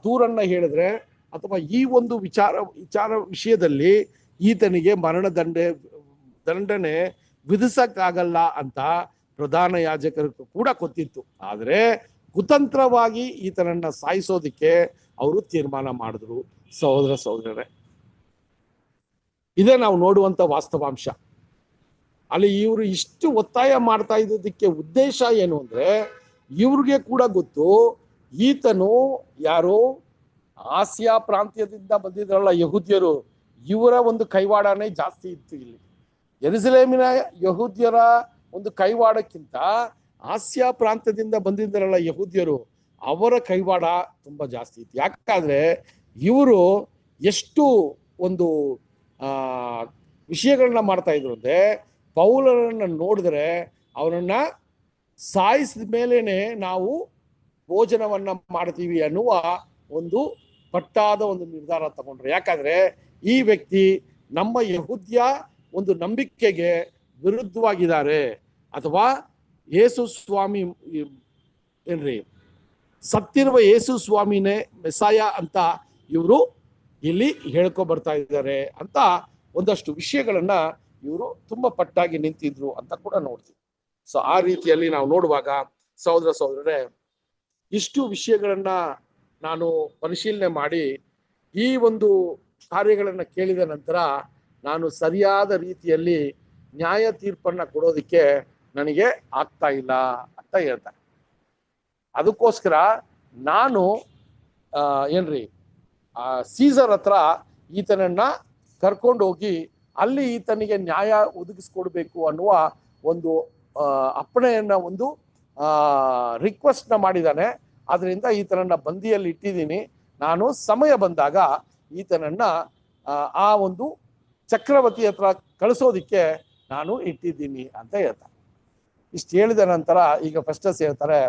ದೂರನ್ನ ಹೇಳಿದ್ರೆ ಅಥವಾ ಈ ಒಂದು ವಿಚಾರ ವಿಷಯದಲ್ಲಿ ಈತನಿಗೆ ದಂಡನೆ ವಿಧಿಸಕ್ಕಾಗಲ್ಲ ಅಂತ ಪ್ರಧಾನ ಯಾಜಕರಿಗೂ ಕೂಡ ಗೊತ್ತಿತ್ತು. ಆದ್ರೆ ಕುತಂತ್ರವಾಗಿ ಈತನನ್ನ ಸಾಯಿಸೋದಿಕ್ಕೆ ಅವರು ತೀರ್ಮಾನ ಮಾಡಿದ್ರು. ಸಹೋದರರೇ, ಇದೇ ನಾವು ನೋಡುವಂತ ವಾಸ್ತವಾಂಶ. ಅಲ್ಲಿ ಇವರು ಇಷ್ಟು ಒತ್ತಾಯ ಮಾಡ್ತಾ ಇದ್ದದಕ್ಕೆ ಉದ್ದೇಶ ಏನು ಅಂದ್ರೆ, ಇವ್ರಿಗೆ ಕೂಡ ಗೊತ್ತು, ಈತನು ಯಾರು ಆಸಿಯಾ ಪ್ರಾಂತ್ಯದಿಂದ ಬಂದಿದ್ರಲ್ಲ ಯಹೂದ್ಯರು, ಇವರ ಒಂದು ಕೈವಾಡನೇ ಜಾಸ್ತಿ ಇತ್ತು. ಇಲ್ಲಿ ಯೆರೂಸಲೇಮಿನ ಯಹೂದ್ಯರ ಒಂದು ಕೈವಾಡಕ್ಕಿಂತ ಆಸಿಯಾ ಪ್ರಾಂತ್ಯದಿಂದ ಬಂದಿದ್ದರಲ್ಲ ಯಹೂದ್ಯರು, ಅವರ ಕೈವಾಡ ತುಂಬಾ ಜಾಸ್ತಿ ಇತ್ತು. ಯಾಕಂದ್ರೆ ಇವರು ಎಷ್ಟು ಒಂದು ವಿಷಯಗಳನ್ನ ಮಾಡ್ತಾ ಇದ್ರು ಅಂದ್ರೆ, ಪೌಲನನ್ನ ನೋಡಿದ್ರೆ ಅವರನ್ನ ಸಾಯಿಸಿದ ಮೇಲೇನೆ ನಾವು ಭೋಜನವನ್ನ ಮಾಡ್ತೀವಿ ಅನ್ನುವ ಒಂದು ಪಟ್ಟಾದ ಒಂದು ನಿರ್ಧಾರ ತಗೊಂಡ್ರು. ಯಾಕಂದ್ರೆ ಈ ವ್ಯಕ್ತಿ ನಮ್ಮ ಯಹೂದ್ಯ ಒಂದು ನಂಬಿಕೆಗೆ ವಿರುದ್ಧವಾಗಿದ್ದಾರೆ, ಅಥವಾ ಯೇಸು ಸ್ವಾಮಿ ಏನ್ರಿ ಸತ್ತಿರುವ ಯೇಸು ಸ್ವಾಮಿನೇ ಮೆಸಾಯ ಅಂತ ಇವರು ಇಲ್ಲಿ ಹೇಳ್ಕೊ ಬರ್ತಾ ಇದ್ದಾರೆ ಅಂತ ಒಂದಷ್ಟು ವಿಷಯಗಳನ್ನ ಇವರು ತುಂಬಾ ಪಟ್ಟಾಗಿ ನಿಂತಿದ್ರು ಅಂತ ಕೂಡ ನೋಡ್ತೀವಿ. ಸೊ ಆ ರೀತಿಯಲ್ಲಿ ನಾವು ನೋಡುವಾಗ, ಸಹೋದರರೇ, ಇಷ್ಟು ವಿಷಯಗಳನ್ನ ನಾನು ಪರಿಶೀಲನೆ ಮಾಡಿ ಈ ಒಂದು ಕಾರ್ಯಗಳನ್ನ ಕೇಳಿದ ನಂತರ ನಾನು ಸರಿಯಾದ ರೀತಿಯಲ್ಲಿ ನ್ಯಾಯ ತೀರ್ಪನ್ನ ಕೊಡೋದಿಕ್ಕೆ ನನಗೆ ಆಗ್ತಾ ಇಲ್ಲ ಅಂತ ಹೇಳ್ತಾರೆ. ಅದಕ್ಕೋಸ್ಕರ ನಾನು ಸೀಸರ್ ಹತ್ರ ಈತನನ್ನ ಕರ್ಕೊಂಡು ಹೋಗಿ ಅಲ್ಲಿ ಈತನಿಗೆ ನ್ಯಾಯ ಒದಗಿಸ್ಕೊಡ್ಬೇಕು ಅನ್ನುವ ಒಂದು ಅಪ್ಪಣೆಯನ್ನ ಒಂದು ರಿಕ್ವೆಸ್ಟ್ ನ ಮಾಡಿದ್ದಾನೆ. ಆದ್ರಿಂದ ಈತನನ್ನ ಬಂದಿಯಲ್ಲಿ ಇಟ್ಟಿದ್ದೀನಿ. ನಾನು ಸಮಯ ಬಂದಾಗ ಈತನನ್ನ ಆ ಒಂದು ಚಕ್ರವರ್ತಿ ಹತ್ರ ಕಳಿಸೋದಿಕ್ಕೆ ನಾನು ಇಟ್ಟಿದ್ದೀನಿ ಅಂತ ಹೇಳ್ತಾರೆ. ಇಷ್ಟು ಹೇಳಿದ ನಂತರ ಈಗ ಫೆಸ್ಟಸ್ ಹೇಳ್ತಾರೆ,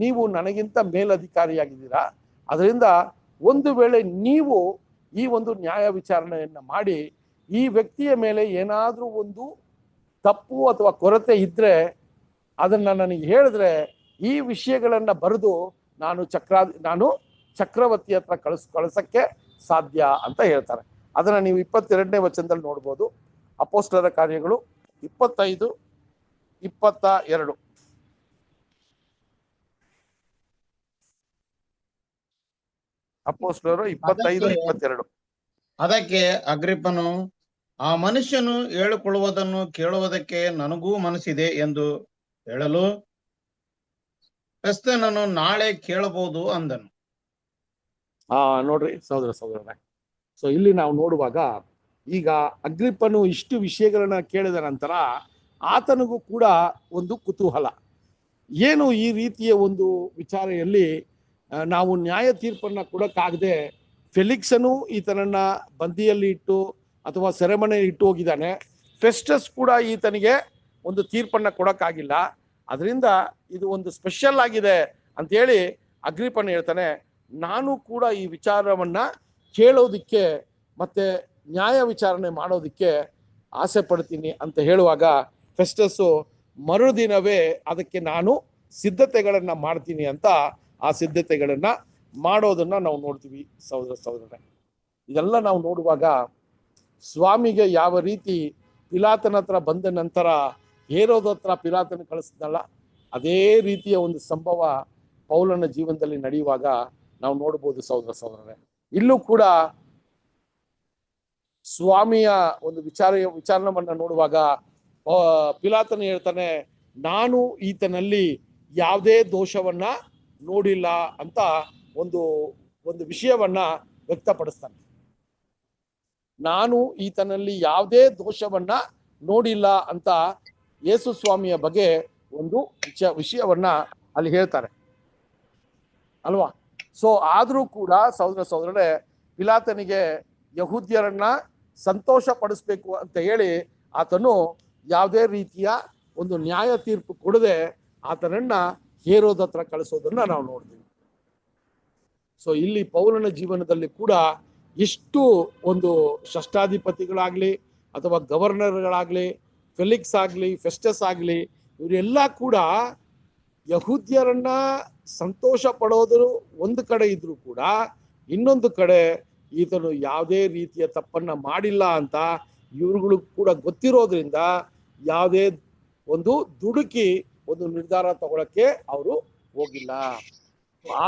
ನೀವು ನನಗಿಂತ ಮೇಲಧಿಕಾರಿಯಾಗಿದ್ದೀರಾ, ಅದರಿಂದ ಒಂದು ವೇಳೆ ನೀವು ಈ ಒಂದು ನ್ಯಾಯ ವಿಚಾರಣೆಯನ್ನ ಮಾಡಿ ಈ ವ್ಯಕ್ತಿಯ ಮೇಲೆ ಏನಾದ್ರೂ ಒಂದು ತಪ್ಪು ಅಥವಾ ಕೊರತೆ ಇದ್ರೆ ಅದನ್ನ ನನಗೆ ಹೇಳಿದ್ರೆ ಈ ವಿಷಯಗಳನ್ನ ಬರೆದು ನಾನು ಚಕ್ರವರ್ತಿ ಹತ್ರ ಕಳಿಸಕ್ಕೆ ಸಾಧ್ಯ ಅಂತ ಹೇಳ್ತಾರೆ. ಅದನ್ನ ನೀವು 22ನೇ ವಚನದಲ್ಲಿ ನೋಡ್ಬೋದು. ಅಪೊಸ್ತಲರ ಕಾರ್ಯಗಳು 25-22. ಅಪೊಸ್ತಲರು 25-22. ಅದಕ್ಕೆ ಅಗ್ರಿಪ್ಪನು, ಆ ಮನುಷ್ಯನು ಹೇಳಿಕೊಳ್ಳುವುದನ್ನು ಕೇಳುವುದಕ್ಕೆ ನನಗೂ ಮನಸ್ಸಿದೆ ಎಂದು ಹೇಳಲು, ಫೆಸ್ತನನು ನಾಳೆ ಕೇಳಬಹುದು ಅಂದನು. ನೋಡ್ರಿ ಸಹೋದರರೇ, ಸೊ ಇಲ್ಲಿ ನಾವು ನೋಡುವಾಗ ಈಗ ಅಗ್ರಿಪ್ಪನು ಇಷ್ಟು ವಿಷಯಗಳನ್ನ ಕೇಳಿದ ನಂತರ ಆತನಿಗೂ ಕೂಡ ಒಂದು ಕುತೂಹಲ, ಏನು ಈ ರೀತಿಯ ಒಂದು ವಿಚಾರೆಯಲ್ಲಿ ನಾವು ನ್ಯಾಯ ತೀರ್ಪನ್ನ ಕೊಡಕ್ಕಾಗದೆ ಫೆಲಿಕ್ಸನು ಈತನನ್ನ ಬಂದಿಯಲ್ಲಿ ಇಟ್ಟು ಅಥವಾ ಸೆರೆಮನೆಯಲ್ಲಿ ಇಟ್ಟು ಹೋಗಿದ್ದಾನೆ. ಫೆಸ್ಟಸ್ ಕೂಡ ಈತನಿಗೆ ಒಂದು ತೀರ್ಪನ್ನ ಕೊಡಕ್ಕಾಗಿಲ್ಲ. ಅದರಿಂದ ಇದು ಒಂದು ಸ್ಪೆಷಲ್ ಆಗಿದೆ ಅಂತೇಳಿ ಅಗ್ರಿಪ್ಪನ ಹೇಳ್ತಾನೆ, ನಾನು ಕೂಡ ಈ ವಿಚಾರವನ್ನ ಕೇಳೋದಿಕ್ಕೆ ಮತ್ತೆ ನ್ಯಾಯ ವಿಚಾರಣೆ ಮಾಡೋದಿಕ್ಕೆ ಆಸೆ ಪಡ್ತೀನಿ ಅಂತ ಹೇಳುವಾಗ ಫೆಸ್ಟಸ್ಸು ಮರುದಿನವೇ ಅದಕ್ಕೆ ನಾನು ಸಿದ್ಧತೆಗಳನ್ನ ಮಾಡ್ತೀನಿ ಅಂತ ಆ ಸಿದ್ಧತೆಗಳನ್ನ ಮಾಡೋದನ್ನ ನಾವು ನೋಡ್ತೀವಿ ಸಹೋದರರೇ. ಇದೆಲ್ಲ ನಾವು ನೋಡುವಾಗ ಸ್ವಾಮಿಗೆ ಯಾವ ರೀತಿ ಪಿಲಾತನ ಹತ್ರ ಬಂದ ನಂತರ ಹೇರೋದ ಹತ್ರ ಪಿಲಾತನ ಕಳಿಸ್ದಲ್ಲ, ಅದೇ ರೀತಿಯ ಒಂದು ಸಂಭವ ಪೌಲನ ಜೀವನದಲ್ಲಿ ನಡೆಯುವಾಗ ನಾವು ನೋಡ್ಬೋದು ಸಹೋದರರೇ. ಇಲ್ಲೂ ಕೂಡ ಸ್ವಾಮಿಯ ಒಂದು ವಿಚಾರಣವನ್ನ ನೋಡುವಾಗ ಪಿಲಾತನ ಹೇಳ್ತಾನೆ, ನಾನು ಈತನಲ್ಲಿ ಯಾವುದೇ ದೋಷವನ್ನ ನೋಡಿಲ್ಲ ಅಂತ ಒಂದು ವಿಷಯವನ್ನ ವ್ಯಕ್ತಪಡಿಸ್ತಾನೆ. ನಾನು ಈತನಲ್ಲಿ ಯಾವುದೇ ದೋಷವನ್ನ ನೋಡಿಲ್ಲ ಅಂತ ಯೇಸು ಸ್ವಾಮಿಯ ಬಗ್ಗೆ ಒಂದು ವಿಷಯವನ್ನ ಅಲ್ಲಿ ಹೇಳ್ತಾರೆ ಅಲ್ವಾ. ಸೊ ಆದ್ರೂ ಕೂಡ ಸಹೋದರರೇ, ಪಿಲಾತನಿಗೆ ಯಹೂದ್ಯರನ್ನ ಸಂತೋಷ ಪಡಿಸ್ಬೇಕು ಅಂತ ಹೇಳಿ ಆತನು ಯಾವುದೇ ರೀತಿಯ ಒಂದು ನ್ಯಾಯ ತೀರ್ಪು ಕೊಡದೆ ಆತನನ್ನ ಹೇರೋದ ಹತ್ರ ಕಳಿಸೋದನ್ನ ನಾವು ನೋಡ್ತೀವಿ. ಸೊ ಇಲ್ಲಿ ಪೌಲನ ಜೀವನದಲ್ಲಿ ಕೂಡ ಎಷ್ಟು ಒಂದು ಷಷ್ಠಾಧಿಪತಿಗಳಾಗ್ಲಿ ಅಥವಾ ಗವರ್ನರ್ಗಳಾಗ್ಲಿ, ಫೆಲಿಕ್ಸ್ ಆಗ್ಲಿ, ಫೆಸ್ಟಸ್ ಆಗ್ಲಿ, ಇವರೆಲ್ಲ ಕೂಡ ಯಹೂದ್ಯರನ್ನ ಸಂತೋಷ ಪಡೋದು ಒಂದು ಕಡೆ ಇದ್ರು ಕೂಡ ಇನ್ನೊಂದು ಕಡೆ ಈತನು ಯಾವುದೇ ರೀತಿಯ ತಪ್ಪನ್ನ ಮಾಡಿಲ್ಲ ಅಂತ ಇವ್ರುಗಳು ಕೂಡ ಗೊತ್ತಿರೋದ್ರಿಂದ ಯಾವುದೇ ಒಂದು ದುಡುಕಿ ಒಂದು ನಿರ್ಧಾರ ತಗೊಳಕ್ಕೆ ಅವರು ಹೋಗಿಲ್ಲ.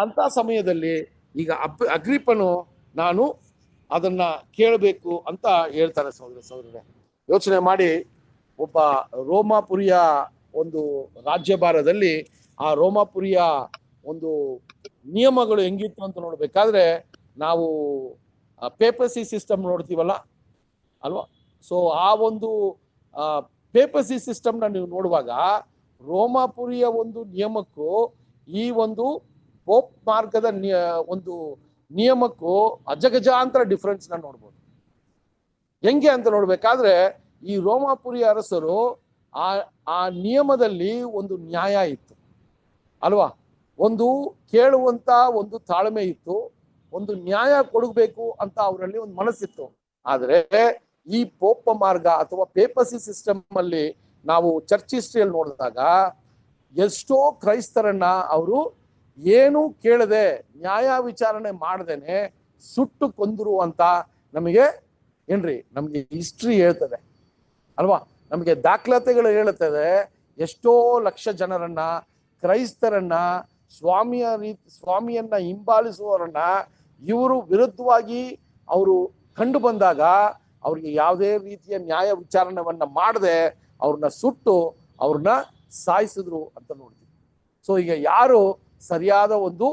ಅಂತ ಸಮಯದಲ್ಲಿ ಈಗ ಅಗ್ರಿಪ್ಪನು ನಾನು ಅದನ್ನ ಕೇಳಬೇಕು ಅಂತ ಹೇಳ್ತಾರೆ ಸಹೋದರರೇ. ಯೋಚನೆ ಮಾಡಿ, ಒಬ್ಬ ರೋಮಾಪುರಿಯ ಒಂದು ರಾಜ್ಯಭಾರದಲ್ಲಿ ಆ ರೋಮಾಪುರಿಯ ಒಂದು ನಿಯಮಗಳು ಹೆಂಗಿತ್ತು ಅಂತ ನೋಡ್ಬೇಕಾದ್ರೆ ನಾವು ಪೇಪಸಿ ಸಿಸ್ಟಮ್ ನೋಡ್ತೀವಲ್ಲ ಅಲ್ವಾ. ಸೊ ಆ ಒಂದು ಪೇಪಸಿ ಸಿಸ್ಟಮ್ನ ನೀವು ನೋಡುವಾಗ ರೋಮಾಪುರಿಯ ಒಂದು ನಿಯಮಕ್ಕೂ ಈ ಒಂದು ಪೋಪ್ ಮಾರ್ಗದ ಒಂದು ನಿಯಮಕ್ಕೂ ಅಜಗಜಾಂತರ ಡಿಫ್ರೆನ್ಸ್ ನ ನೋಡ್ಬೋದು. ಹೆಂಗೆ ಅಂತ ನೋಡ್ಬೇಕಾದ್ರೆ ಈ ರೋಮಾಪುರಿ ಅರಸರು ಆ ನಿಯಮದಲ್ಲಿ ಒಂದು ನ್ಯಾಯ ಇತ್ತು ಅಲ್ವಾ, ಒಂದು ಕೇಳುವಂತ ಒಂದು ತಾಳ್ಮೆ ಇತ್ತು, ಒಂದು ನ್ಯಾಯ ಕೊಡಬೇಕು ಅಂತ ಅವರಲ್ಲಿ ಒಂದು ಮನಸ್ಸಿತ್ತು. ಆದ್ರೆ ಈ ಪೋಪ ಮಾರ್ಗ ಅಥವಾ ಪೇಪಸಿ ಸಿಸ್ಟಮ್ ಅಲ್ಲಿ ನಾವು ಚರ್ಚ್ ಹಿಸ್ಟ್ರಿಯಲ್ಲಿ ನೋಡಿದಾಗ ಎಷ್ಟೋ ಕ್ರೈಸ್ತರನ್ನ ಅವರು ಏನು ಕೇಳದೆ ನ್ಯಾಯ ವಿಚಾರಣೆ ಮಾಡದೇನೆ ಸುಟ್ಟು ಕೊಂದ್ರು ಅಂತ ನಮಗೆ ಹಿಸ್ಟ್ರಿ ಹೇಳ್ತದೆ ಅಲ್ವಾ. ನಮಗೆ ದಾಖಲಾತಿಗಳು ಹೇಳುತ್ತದೆ, ಎಷ್ಟೋ ಲಕ್ಷ ಜನರನ್ನ, ಕ್ರೈಸ್ತರನ್ನ, ಸ್ವಾಮಿಯನ್ನ ಹಿಂಬಾಲಿಸುವವರನ್ನ ಇವರು ವಿರುದ್ಧವಾಗಿ ಅವರು ಕಂಡು ಬಂದಾಗ ಅವ್ರಿಗೆ ಯಾವುದೇ ರೀತಿಯ ನ್ಯಾಯ ವಿಚಾರಣೆಯನ್ನ ಮಾಡದೆ ಅವ್ರನ್ನ ಸುಟ್ಟು ಅವ್ರನ್ನ ಸಾಯಿಸಿದ್ರು ಅಂತ ನೋಡ್ತೀವಿ. ಸೊ ಈಗ ಯಾರು ಸರಿಯಾದ ಒಂದು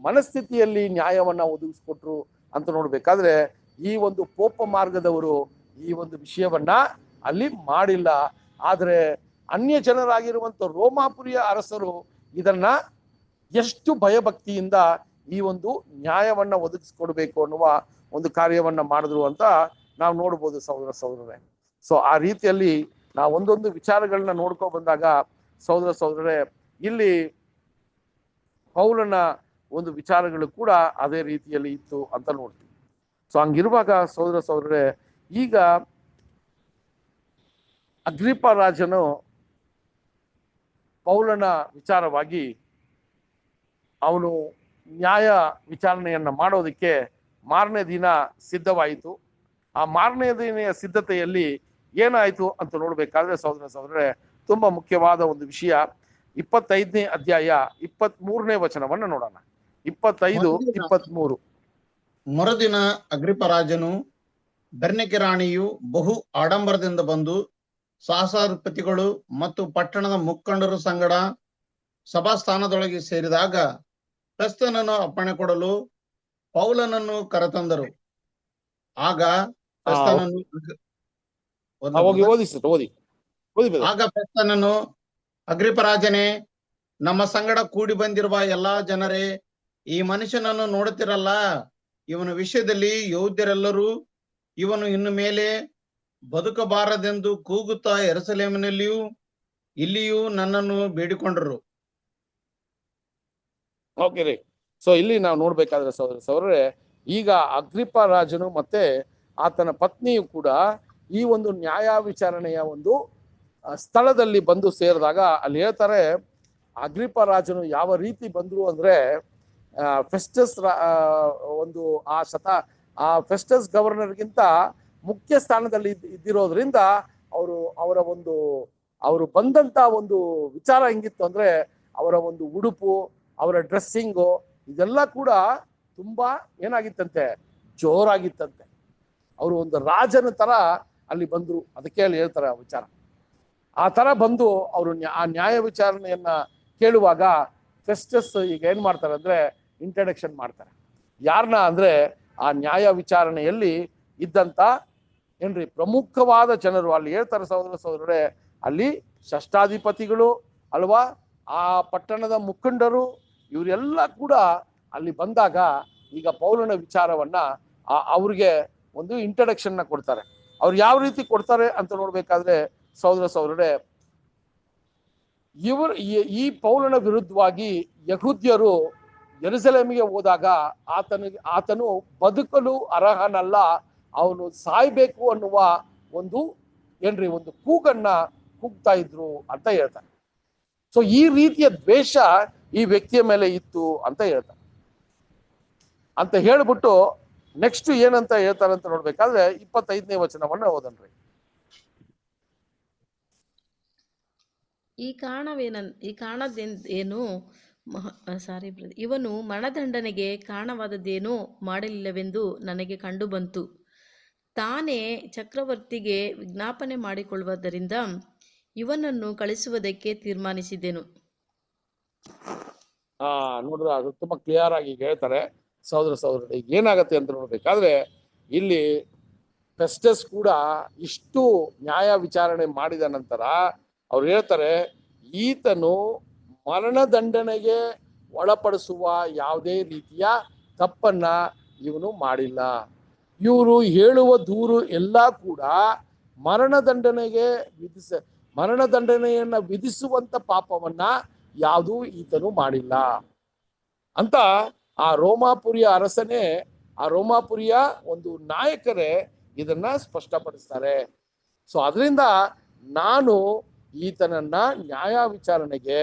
ಮನಸ್ಥಿತಿಯಲ್ಲಿ ನ್ಯಾಯವನ್ನ ಒದಗಿಸ್ಕೊಟ್ರು ಅಂತ ನೋಡ್ಬೇಕಾದ್ರೆ ಈ ಒಂದು ಪೋಪ ಮಾರ್ಗದವರು ಈ ಒಂದು ವಿಷಯವನ್ನ ಅಲ್ಲಿ ಮಾಡಿಲ್ಲ. ಆದ್ರೆ ಅನ್ಯ ಜನರಾಗಿರುವಂತ ರೋಮಾಪುರಿಯ ಅರಸರು ಇದನ್ನ ಎಷ್ಟು ಭಯಭಕ್ತಿಯಿಂದ ಈ ಒಂದು ನ್ಯಾಯವನ್ನ ಒದಗಿಸ್ಕೊಡ್ಬೇಕು ಅನ್ನುವ ಒಂದು ಕಾರ್ಯವನ್ನ ಮಾಡಿದ್ರು ಅಂತ ನಾವು ನೋಡ್ಬೋದು ಸಹೋದರರೇ. ಸೊ ಆ ರೀತಿಯಲ್ಲಿ ನಾವು ಒಂದೊಂದು ವಿಚಾರಗಳನ್ನ ನೋಡ್ಕೊ ಬಂದಾಗ ಸಹೋದರರೇ, ಇಲ್ಲಿ ಪೌಲನ ಒಂದು ವಿಚಾರಗಳು ಕೂಡ ಅದೇ ರೀತಿಯಲ್ಲಿ ಇತ್ತು ಅಂತ ನೋಡ್ತೀವಿ. ಸೊ ಹಂಗಿರುವಾಗ ಸಹೋದರರೇ, ಈಗ ಅಗ್ರಿಪ್ಪ ರಾಜನು ಪೌಲನ ವಿಚಾರವಾಗಿ ಅವನು ನ್ಯಾಯ ವಿಚಾರಣೆಯನ್ನ ಮಾಡೋದಕ್ಕೆ ಮಾರನೇ ದಿನ ಸಿದ್ಧವಾಯಿತು. ಆ ಮಾರನೇ ದಿನ ಸಿದ್ಧತೆಯಲ್ಲಿ ಏನಾಯ್ತು ಅಂತ ನೋಡ್ಬೇಕಾದ್ರೆ ಸಹೋದರರೇ, ತುಂಬಾ ಮುಖ್ಯವಾದ ಒಂದು ವಿಷಯ. 25ನೇ ಅಧ್ಯಾಯ 23ನೇ ವಚನವನ್ನ ನೋಡೋಣ. 25-23. ಮರುದಿನ ಅಗ್ರಿಪ್ಪ ರಾಜನು ಬೆರ್ನಿಕೆ ರಾಣಿಯು ಬಹು ಆಡಂಬರದಿಂದ ಬಂದು ಸಹಸ್ರಾಧಿಪತಿಗಳು ಮತ್ತು ಪಟ್ಟಣದ ಮುಖಂಡರ ಸಂಗಡ ಸಭಾಸ್ಥಾನದೊಳಗೆ ಸೇರಿದಾಗ ಫೆಸ್ತನನ್ನು ಅಪ್ಪಣೆ ಕೊಡಲು ಪೌಲನನ್ನು ಕರೆತಂದರು. ಆಗ ಫೆಸ್ತನನ್ನು ಓದಿ ಸರ್, ಓದಿ brother. ಆಗ ಫೆಸ್ತನನ್ನು, ಅಗ್ರಿಪರಾಜನೇ, ನಮ್ಮ ಸಂಗಡ ಕೂಡಿ ಬಂದಿರುವ ಎಲ್ಲಾ ಜನರೇ, ಈ ಮನುಷ್ಯನನ್ನು ನೋಡುತ್ತಿರಲ್ಲ. ಇವನ ವಿಷಯದಲ್ಲಿ ಯಹೂದ್ಯರೆಲ್ಲರೂ ಇವನು ಇನ್ನು ಮೇಲೆ ಬದುಕಬಾರದೆಂದು ಕೂಗುತ್ತಾ ಯೆರೂಸಲೇಮಿನಲ್ಲಿಯೂ ಇಲ್ಲಿಯೂ ನನ್ನನ್ನು ಬೇಡಿಕೊಂಡರು. ಓಕೆ ರೀ. ಸೊ ಇಲ್ಲಿ ನಾವು ನೋಡ್ಬೇಕಾದ್ರೆ ಸಹೋದರರೇ, ಈಗ ಅಗ್ರಿಪ ರಾಜನು ಮತ್ತೆ ಆತನ ಪತ್ನಿಯು ಕೂಡ ಈ ಒಂದು ನ್ಯಾಯ ವಿಚಾರಣೆಯ ಒಂದು ಸ್ಥಳದಲ್ಲಿ ಬಂದು ಸೇರಿದಾಗ ಅಲ್ಲಿ ಹೇಳ್ತಾರೆ, ಅಗ್ರಿಪ ರಾಜನು ಯಾವ ರೀತಿ ಬಂದ್ರು ಅಂದ್ರೆ, ಫೆಸ್ಟಸ್ ಒಂದು ಆ ಫೆಸ್ಟಸ್ ಗವರ್ನರ್ಗಿಂತ ಮುಖ್ಯ ಸ್ಥಾನದಲ್ಲಿ ಇದ್ದಿರೋದ್ರಿಂದ ಅವರು ಬಂದಂತ ಒಂದು ವಿಚಾರ ಹೆಂಗಿತ್ತು ಅಂದ್ರೆ, ಅವರ ಒಂದು ಉಡುಪು, ಅವರ ಡ್ರೆಸ್ಸಿಂಗು, ಇದೆಲ್ಲ ಕೂಡ ತುಂಬಾ ಏನಾಗಿತ್ತಂತೆ, ಜೋರಾಗಿತ್ತಂತೆ. ಅವರು ಒಂದು ರಾಜನ ತರ ಅಲ್ಲಿ ಬಂದ್ರು. ಅದಕ್ಕೆ ಅಲ್ಲಿ ಹೇಳ್ತಾರೆ ಆ ವಿಚಾರ. ಆ ತರ ಬಂದು ಅವರು ಆ ನ್ಯಾಯ ವಿಚಾರಣೆಯನ್ನ ಕೇಳುವಾಗ ಫೆಸ್ಟಸ್ ಈಗ ಏನ್ ಮಾಡ್ತಾರೆ ಅಂದ್ರೆ, ಇಂಟ್ರಡಕ್ಷನ್ ಮಾಡ್ತಾರೆ. ಯಾರನ್ನ ಅಂದ್ರೆ, ಆ ನ್ಯಾಯ ವಿಚಾರಣೆಯಲ್ಲಿ ಇದ್ದಂತ ಏನ್ರಿ ಪ್ರಮುಖವಾದ ಜನರು. ಅಲ್ಲಿ ಹೇಳ್ತಾರೆ ಸಹೋದರರೇ, ಅಲ್ಲಿ ಷಷ್ಠಾಧಿಪತಿಗಳು ಅಲ್ವಾ, ಆ ಪಟ್ಟಣದ ಮುಖಂಡರು, ಇವರೆಲ್ಲ ಕೂಡ ಅಲ್ಲಿ ಬಂದಾಗ ಈಗ ಪೌಲನ ವಿಚಾರವನ್ನ ಅವ್ರಿಗೆ ಒಂದು ಇಂಟ್ರಡಕ್ಷನ್ ಕೊಡ್ತಾರೆ. ಅವ್ರು ಯಾವ ರೀತಿ ಕೊಡ್ತಾರೆ ಅಂತ ನೋಡ್ಬೇಕಾದ್ರೆ ಸಹೋದರರೇ, ಈ ಪೌಲನ ವಿರುದ್ಧವಾಗಿ ಯಹೂದ್ಯರು ಯೆರೂಸಲೇಮಿಗೆ ಹೋದಾಗ ಆತನು ಬದುಕಲು ಅರ್ಹನಲ್ಲ, ಅವನು ಸಾಯ್ಬೇಕು ಅನ್ನುವ ಒಂದು ಕೂಗನ್ನ ಕೂಗ್ತಾ ಇದ್ರು ಅಂತ ಹೇಳ್ತಾರೆ. ಸೊ ಈ ರೀತಿಯ ದ್ವೇಷ ಈ ವ್ಯಕ್ತಿಯ ಮೇಲೆ ಇತ್ತು ಅಂತ ಹೇಳ್ತಾರೆ. ಅಂತ ಹೇಳ್ಬಿಟ್ಟು ನೆಕ್ಸ್ಟ್ ಏನಂತ ಹೇಳ್ತಾರೆ ಅಂತ ನೋಡ್ಬೇಕಾದ್ರೆ 25ನೇ ವಚನವನ್ನ ಓದನ್ರಿ. ಈ ಕಾರಣದೇನು ಇವನು ಮರಣದಂಡನೆಗೆ ಕಾರಣವಾದದ್ದೇನೂ ಮಾಡಲಿಲ್ಲವೆಂದು ನನಗೆ ಕಂಡು ಬಂತು. ತಾನೇ ಚಕ್ರವರ್ತಿಗೆ ವಿಜ್ಞಾಪನೆ ಮಾಡಿಕೊಳ್ಳುವುದರಿಂದ ಇವನನ್ನು ಕಳಿಸುವುದಕ್ಕೆ ತೀರ್ಮಾನಿಸಿದೆನು. ನೋಡ್ರ, ಅದು ತುಂಬಾ ಕ್ಲಿಯರ್ ಆಗಿ ಹೇಳ್ತಾರೆ ಸಹೋದರರೇ. ಏನಾಗತ್ತೆ ಅಂತ ನೋಡ್ಬೇಕಾದ್ರೆ ಇಲ್ಲಿ ಫೆಸ್ಟಸ್ ಕೂಡ ಇಷ್ಟು ನ್ಯಾಯ ವಿಚಾರಣೆ ಮಾಡಿದ ನಂತರ ಅವ್ರು ಹೇಳ್ತಾರೆ, ಈತನು ಮರಣದಂಡನೆಗೆ ಒಳಪಡಿಸುವ ಯಾವುದೇ ರೀತಿಯ ತಪ್ಪನ್ನ ಇವನು ಮಾಡಿಲ್ಲ. ಇವರು ಹೇಳುವ ದೂರು ಎಲ್ಲ ಕೂಡ ಮರಣದಂಡನೆಯನ್ನ ವಿಧಿಸುವಂತ ಪಾಪವನ್ನ ಯಾವುದೂ ಈತನು ಮಾಡಿಲ್ಲ ಅಂತ ಆ ರೋಮಾಪುರಿಯ ಅರಸನೇ, ಆ ರೋಮಾಪುರಿಯ ಒಂದು ನಾಯಕರೇ ಇದನ್ನ ಸ್ಪಷ್ಟಪಡಿಸ್ತಾರೆ. ಸೊ ಅದರಿಂದ ನಾನು ಈತನನ್ನ ನ್ಯಾಯ ವಿಚಾರಣೆಗೆ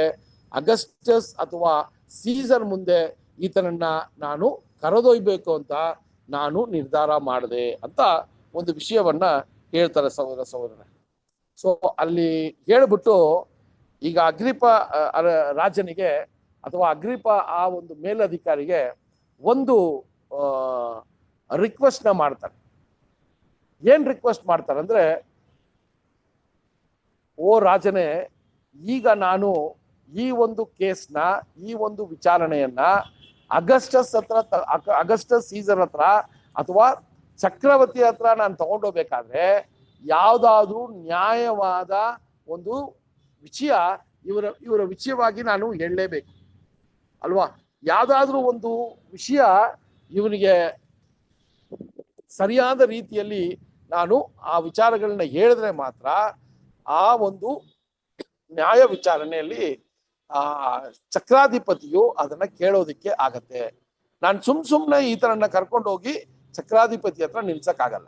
ಅಗಸ್ಟಸ್ ಅಥವಾ ಸೀಸರ್ ಮುಂದೆ ಈತನನ್ನ ನಾನು ಕರೆದೊಯ್ಬೇಕು ಅಂತ ನಾನು ನಿರ್ಧಾರ ಮಾಡಿದೆ ಅಂತ ಒಂದು ವಿಷಯವನ್ನ ಹೇಳ್ತಾರೆ ಸಹೋದರರೇ. ಸೊ ಅಲ್ಲಿ ಹೇಳ್ಬಿಟ್ಟು ಈಗ ಅಗ್ರಿಪ ರಾಜನಿಗೆ ಅಥವಾ ಅಗ್ರಿಪ ಆ ಒಂದು ಮೇಲಧಿಕಾರಿಗೆ ಒಂದು ರಿಕ್ವೆಸ್ಟ್ ನ ಮಾಡ್ತಾರೆ. ಏನ್ ರಿಕ್ವೆಸ್ಟ್ ಮಾಡ್ತಾರೆ ಅಂದ್ರೆ, ಓ ರಾಜನೇ, ಈಗ ನಾನು ಈ ಒಂದು ಕೇಸ್ನ, ಈ ಒಂದು ವಿಚಾರಣೆಯನ್ನ ಅಗಸ್ಟಸ್ ಸೀಸರ್ ಹತ್ರ ಅಥವಾ ಚಕ್ರವರ್ತಿ ಹತ್ರ ನಾನು ತಗೊಂಡೋಗ್ಬೇಕಾದ್ರೆ ಯಾವ್ದಾದ್ರೂ ನ್ಯಾಯವಾದ ಒಂದು ವಿಷಯ ಇವರ ವಿಷಯವಾಗಿ ನಾನು ಹೇಳಲೇಬೇಕು ಅಲ್ವಾ. ಯಾವ್ದಾದ್ರೂ ಒಂದು ವಿಷಯ ಇವನಿಗೆ ಸರಿಯಾದ ರೀತಿಯಲ್ಲಿ ನಾನು ಆ ವಿಚಾರಗಳನ್ನ ಹೇಳಿದ್ರೆ ಮಾತ್ರ ಆ ಒಂದು ನ್ಯಾಯ ವಿಚಾರಣೆಯಲ್ಲಿ ಚಕ್ರಾಧಿಪತಿಯು ಅದನ್ನ ಕೇಳೋದಿಕ್ಕೆ ಆಗತ್ತೆ. ನಾನು ಸುಮ್ನೆ ಈತನನ್ನ ಕರ್ಕೊಂಡು ಹೋಗಿ ಚಕ್ರಾಧಿಪತಿ ಹತ್ರ ನಿಲ್ಸಕ್ಕಾಗಲ್ಲ.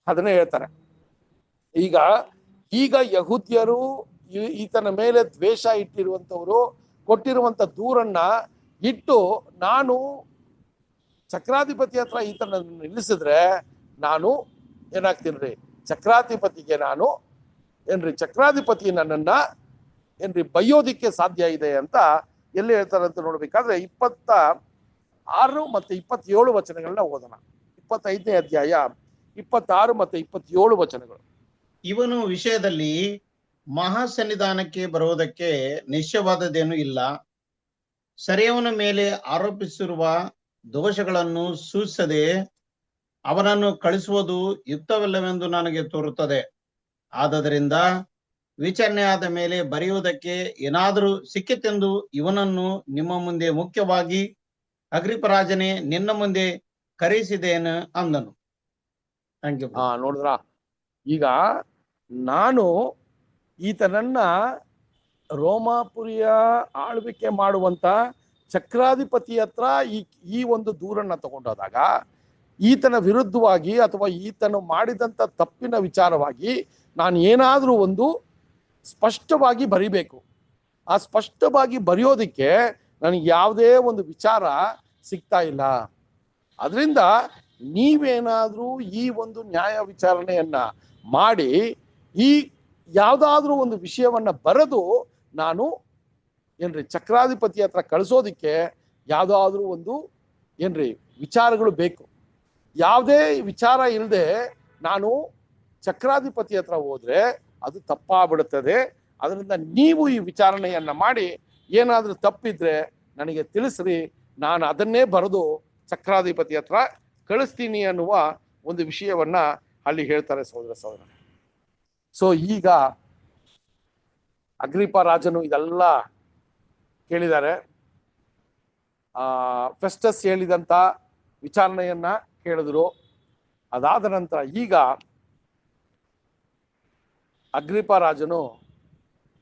ಅದನ್ನೇ ಹೇಳ್ತಾರೆ. ಈಗ ಯಹೂದ್ಯರು ಈತನ ಮೇಲೆ ದ್ವೇಷ ಇಟ್ಟಿರುವಂತವ್ರು ಕೊಟ್ಟಿರುವಂತ ದೂರನ್ನ ಇಟ್ಟು ನಾನು ಚಕ್ರಾಧಿಪತಿ ಹತ್ರ ಈತನ ನಿಲ್ಲಿಸಿದ್ರೆ ನಾನು ಏನಾಗ್ತೀನಿ, ಚಕ್ರಾಧಿಪತಿಗೆ ನಾನು ಚಕ್ರಾಧಿಪತಿ ನನ್ನನ್ನ ಬೈಯೋದಿಕ್ಕೆ ಸಾಧ್ಯ ಇದೆ ಅಂತ ಎಲ್ಲಿ ಹೇಳ್ತಾರೆ ಅಂತ ನೋಡ್ಬೇಕಾದ್ರೆ 26 ಮತ್ತೆ 27 ವಚನಗಳನ್ನ ಓದೋಣ. 25ನೇ ಅಧ್ಯಾಯ 26 ಮತ್ತೆ 27 ವಚನಗಳು. ಇವನು ವಿಷಯದಲ್ಲಿ ಮಹಾಸನ್ನಿಧಾನಕ್ಕೆ ಬರುವುದಕ್ಕೆ ನಿಶ್ಚಯವಾದದ್ದೇನೂ ಇಲ್ಲ. ಸೆರೆಯವನ ಮೇಲೆ ಆರೋಪಿಸಿರುವ ದೋಷಗಳನ್ನು ಸೂಚಿಸದೆ ಅವನನ್ನು ಕಳಿಸುವುದು ಯುಕ್ತವಿಲ್ಲವೆಂದು ನನಗೆ ತೋರುತ್ತದೆ. ಆದದರಿಂದ ವಿಚಾರಣೆ ಆದ ಮೇಲೆ ಬರೆಯುವುದಕ್ಕೆ ಏನಾದರೂ ಸಿಕ್ಕಿತೆಂದು ಇವನನ್ನು ನಿಮ್ಮ ಮುಂದೆ ಮುಖ್ಯವಾಗಿ ಅಗ್ರಿಪರಾಜನೇ ನಿನ್ನ ಮುಂದೆ ಕರೆಯಿಸಿದೇನು ಅಂದನು. Thank you. ನೋಡಿದ್ರ, ಈಗ ನಾನು ಈತನನ್ನ ರೋಮಾಪುರಿಯ ಆಳ್ವಿಕೆ ಮಾಡುವಂತ ಚಕ್ರಾಧಿಪತಿ ಹತ್ರ ಈ ಒಂದು ದೂರನ್ನ ತಗೊಂಡೋದಾಗ ಈತನ ವಿರುದ್ಧವಾಗಿ ಅಥವಾ ಈತನು ಮಾಡಿದಂತ ತಪ್ಪಿನ ವಿಚಾರವಾಗಿ ನಾನು ಏನಾದ್ರೂ ಒಂದು ಸ್ಪಷ್ಟವಾಗಿ ಬರಿಬೇಕು. ಆ ಸ್ಪಷ್ಟವಾಗಿ ಬರೆಯೋದಿಕ್ಕೆ ನನಗೆ ಯಾವುದೇ ಒಂದು ವಿಚಾರ ಸಿಗ್ತಾ ಇಲ್ಲ. ಅದರಿಂದ ನೀವೇನಾದ್ರೂ ಈ ಒಂದು ನ್ಯಾಯ ವಿಚಾರಣೆಯನ್ನ ಮಾಡಿ ಈ ಯಾವ್ದಾದ್ರೂ ಒಂದು ವಿಷಯವನ್ನ ಬರೆದು ನಾನು ಏನ್ರಿ ಚಕ್ರಾಧಿಪತಿ ಹತ್ರ ಕಳಿಸೋದಿಕ್ಕೆ ಯಾವ್ದಾದ್ರೂ ಒಂದು ಏನ್ರಿ ವಿಚಾರಗಳು ಬೇಕು. ಯಾವುದೇ ವಿಚಾರ ಇಲ್ಲದೆ ನಾನು ಚಕ್ರಾಧಿಪತಿ ಹತ್ರ ಹೋದ್ರೆ ಅದು ತಪ್ಪಾಗ್ಬಿಡುತ್ತದೆ. ಅದರಿಂದ ನೀವು ಈ ವಿಚಾರಣೆಯನ್ನ ಮಾಡಿ ಏನಾದ್ರೂ ತಪ್ಪಿದ್ರೆ ನನಗೆ ತಿಳಿಸ್ರಿ, ನಾನು ಅದನ್ನೇ ಬರೆದು ಚಕ್ರಾಧಿಪತಿ ಹತ್ರ ಕಳಿಸ್ತೀನಿ ಅನ್ನುವ ಒಂದು ವಿಷಯವನ್ನ ಅಲ್ಲಿ ಹೇಳ್ತಾರೆ ಸಹೋದರ. ಸೊ ಈಗ ಅಗ್ರಿಪ ರಾಜನು ಇದೆಲ್ಲ ಕೇಳಿದ್ದಾರೆ. ಫೆಸ್ಟಸ್ ಹೇಳಿದಂತ ವಿಚಾರಣೆಯನ್ನ ಕೇಳಿದ್ರು. ಅದಾದ ನಂತರ ಈಗ ಅಗ್ರಿಪ ರಾಜನು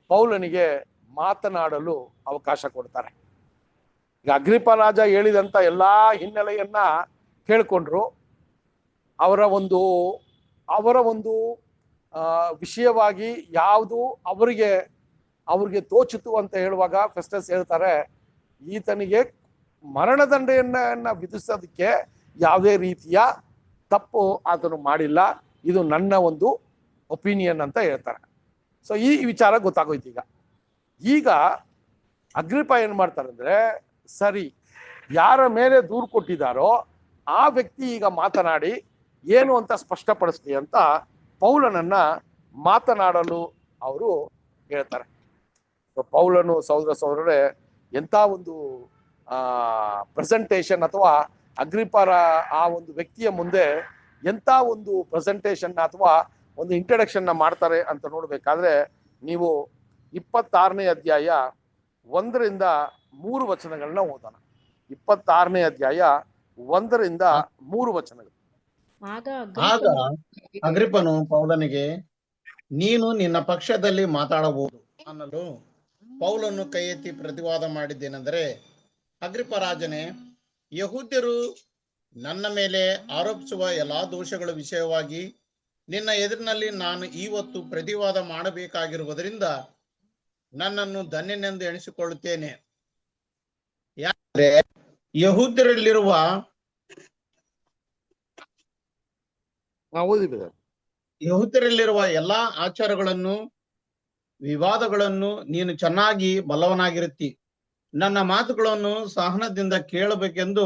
ಪೌಲನಿಗೆ ಮಾತನಾಡಲು ಅವಕಾಶ ಕೊಡ್ತಾರೆ. ಈಗ ಅಗ್ರಿಪ ರಾಜ ಹೇಳಿದಂತ ಎಲ್ಲಾ ಹಿನ್ನೆಲೆಯನ್ನ ಕೇಳ್ಕೊಂಡ್ರು. ಅವರ ಒಂದು ವಿಷಯವಾಗಿ ಯಾವುದು ಅವ್ರಿಗೆ ತೋಚಿತು ಅಂತ ಹೇಳುವಾಗ ಫೆಸ್ಟಸ್ ಹೇಳ್ತಾರೆ, ಈತನಿಗೆ ಮರಣದಂಡೆಯನ್ನ ವಿಧಿಸೋದಕ್ಕೆ ಯಾವುದೇ ರೀತಿಯ ತಪ್ಪು ಆತನು ಮಾಡಿಲ್ಲ, ಇದು ನನ್ನ ಒಂದು ಒಪಿನಿಯನ್ ಅಂತ ಹೇಳ್ತಾರೆ. ಸೊ ಈ ವಿಚಾರ ಗೊತ್ತಾಗೋಯ್ತು. ಈಗ ಅಗ್ರಿಪ ಏನ್ ಮಾಡ್ತಾರೆ ಅಂದ್ರೆ, ಸರಿ, ಯಾರ ಮೇಲೆ ದೂರು ಕೊಟ್ಟಿದ್ದಾರೋ ಆ ವ್ಯಕ್ತಿ ಈಗ ಮಾತನಾಡಿ ಏನು ಅಂತ ಸ್ಪಷ್ಟಪಡಿಸ್ಲಿ ಅಂತ ಪೌಲನನ್ನ ಮಾತನಾಡಲು ಅವರು ಹೇಳ್ತಾರೆ. ಪೌಲನು ಸಹೋದರರೇ ಎಂತ ಒಂದು ಪ್ರೆಸೆಂಟೇಷನ್ ಅಥವಾ ಅಗ್ರಿಪರ ಆ ಒಂದು ವ್ಯಕ್ತಿಯ ಮುಂದೆ ಎಂತ ಒಂದು ಪ್ರೆಸೆಂಟೇಷನ್ ಅಥವಾ ಒಂದು ಇಂಟ್ರಡಕ್ಷನ್ ಮಾಡ್ತಾರೆ ಅಂತ ನೋಡ್ಬೇಕಾದ್ರೆ ನೀವು 26ನೇ ಅಧ್ಯಾಯ 1ರಿಂದ 3 ವಚನಗಳನ್ನ ಓದೋಣ. 26ನೇ ಅಧ್ಯಾಯ 1ರಿಂದ 3 ವಚನಗಳು. ಆಗ ಆಗ ಅಗ್ರಿಪನು ಪೌಲನಿಗೆ, ನೀನು ನಿನ್ನ ಪಕ್ಷದಲ್ಲಿ ಮಾತಾಡಬಹುದು ಅನ್ನಲು ಪೌಲನು ಕೈ ಎತ್ತಿ ಪ್ರತಿವಾದ ಮಾಡಿದ್ದೇನೆಂದರೆ, ಅಗ್ರಿಪರಾಜನೇ, ಯಹೂದ್ಯರು ನನ್ನ ಮೇಲೆ ಆರೋಪಿಸುವ ಎಲ್ಲಾ ದೋಷಗಳ ವಿಷಯವಾಗಿ ನಿನ್ನ ಎದುರಿನಲ್ಲಿ ನಾನು ಇವತ್ತು ಪ್ರತಿವಾದ ಮಾಡಬೇಕಾಗಿರುವುದರಿಂದ ನನ್ನನ್ನು ಧನ್ಯನೆಂದು ಎಣಿಸಿಕೊಳ್ಳುತ್ತೇನೆ. ಯಾಕಂದ್ರೆ ಯಹೂದ್ಯರಲ್ಲಿರುವ ಎಲ್ಲಾ ಆಚಾರಗಳನ್ನು ವಿವಾದಗಳನ್ನು ನೀನು ಚೆನ್ನಾಗಿ ಬಲ್ಲವನಾಗಿರುತ್ತಿ. ನನ್ನ ಮಾತುಗಳನ್ನು ಸಹನದಿಂದ ಕೇಳಬೇಕೆಂದು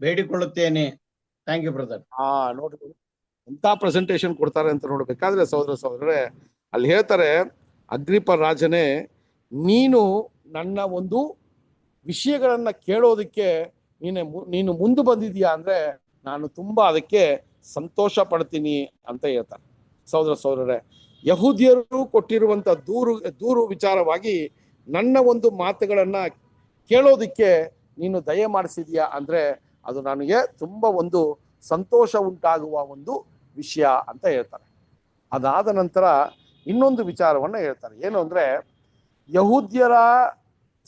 ಬೇಡಿಕೊಳ್ಳುತ್ತೇನೆ. Thank you brother. ನೋಡ್ರಿ ಎಂತ ಪ್ರೆಸೆಂಟೇಷನ್ ಕೊಡ್ತಾರೆ ಅಂತ ನೋಡ್ಬೇಕಾದ್ರೆ ಸಹೋದರರೇ ಅಲ್ಲಿ ಹೇಳ್ತಾರೆ, ಅಗ್ರಿಪ ರಾಜನೇ, ನೀನು ನನ್ನ ಒಂದು ವಿಷಯಗಳನ್ನ ಕೇಳೋದಕ್ಕೆ ನೀನು ಮುಂದೆ ಬಂದಿದೀಯಾ ಅಂದ್ರೆ ನಾನು ತುಂಬಾ ಅದಕ್ಕೆ ಸಂತೋಷ ಪಡ್ತೀನಿ ಅಂತ ಹೇಳ್ತಾರೆ. ಸಹೋದರರೇ, ಯಹೂದ್ಯರು ಕೊಟ್ಟಿರುವಂತ ದೂರು ವಿಚಾರವಾಗಿ ನನ್ನ ಒಂದು ಮಾತುಗಳನ್ನ ಕೇಳೋದಿಕ್ಕೆ ನೀನು ದಯ ಮಾಡಿಸಿದ್ಯಾ ಅಂದ್ರೆ ಅದು ನನಗೆ ತುಂಬಾ ಒಂದು ಸಂತೋಷ ಉಂಟಾಗುವ ಒಂದು ವಿಷಯ ಅಂತ ಹೇಳ್ತಾರೆ. ಅದಾದ ನಂತರ ಇನ್ನೊಂದು ವಿಚಾರವನ್ನ ಹೇಳ್ತಾರೆ. ಏನು ಅಂದ್ರೆ, ಯಹೂದ್ಯರ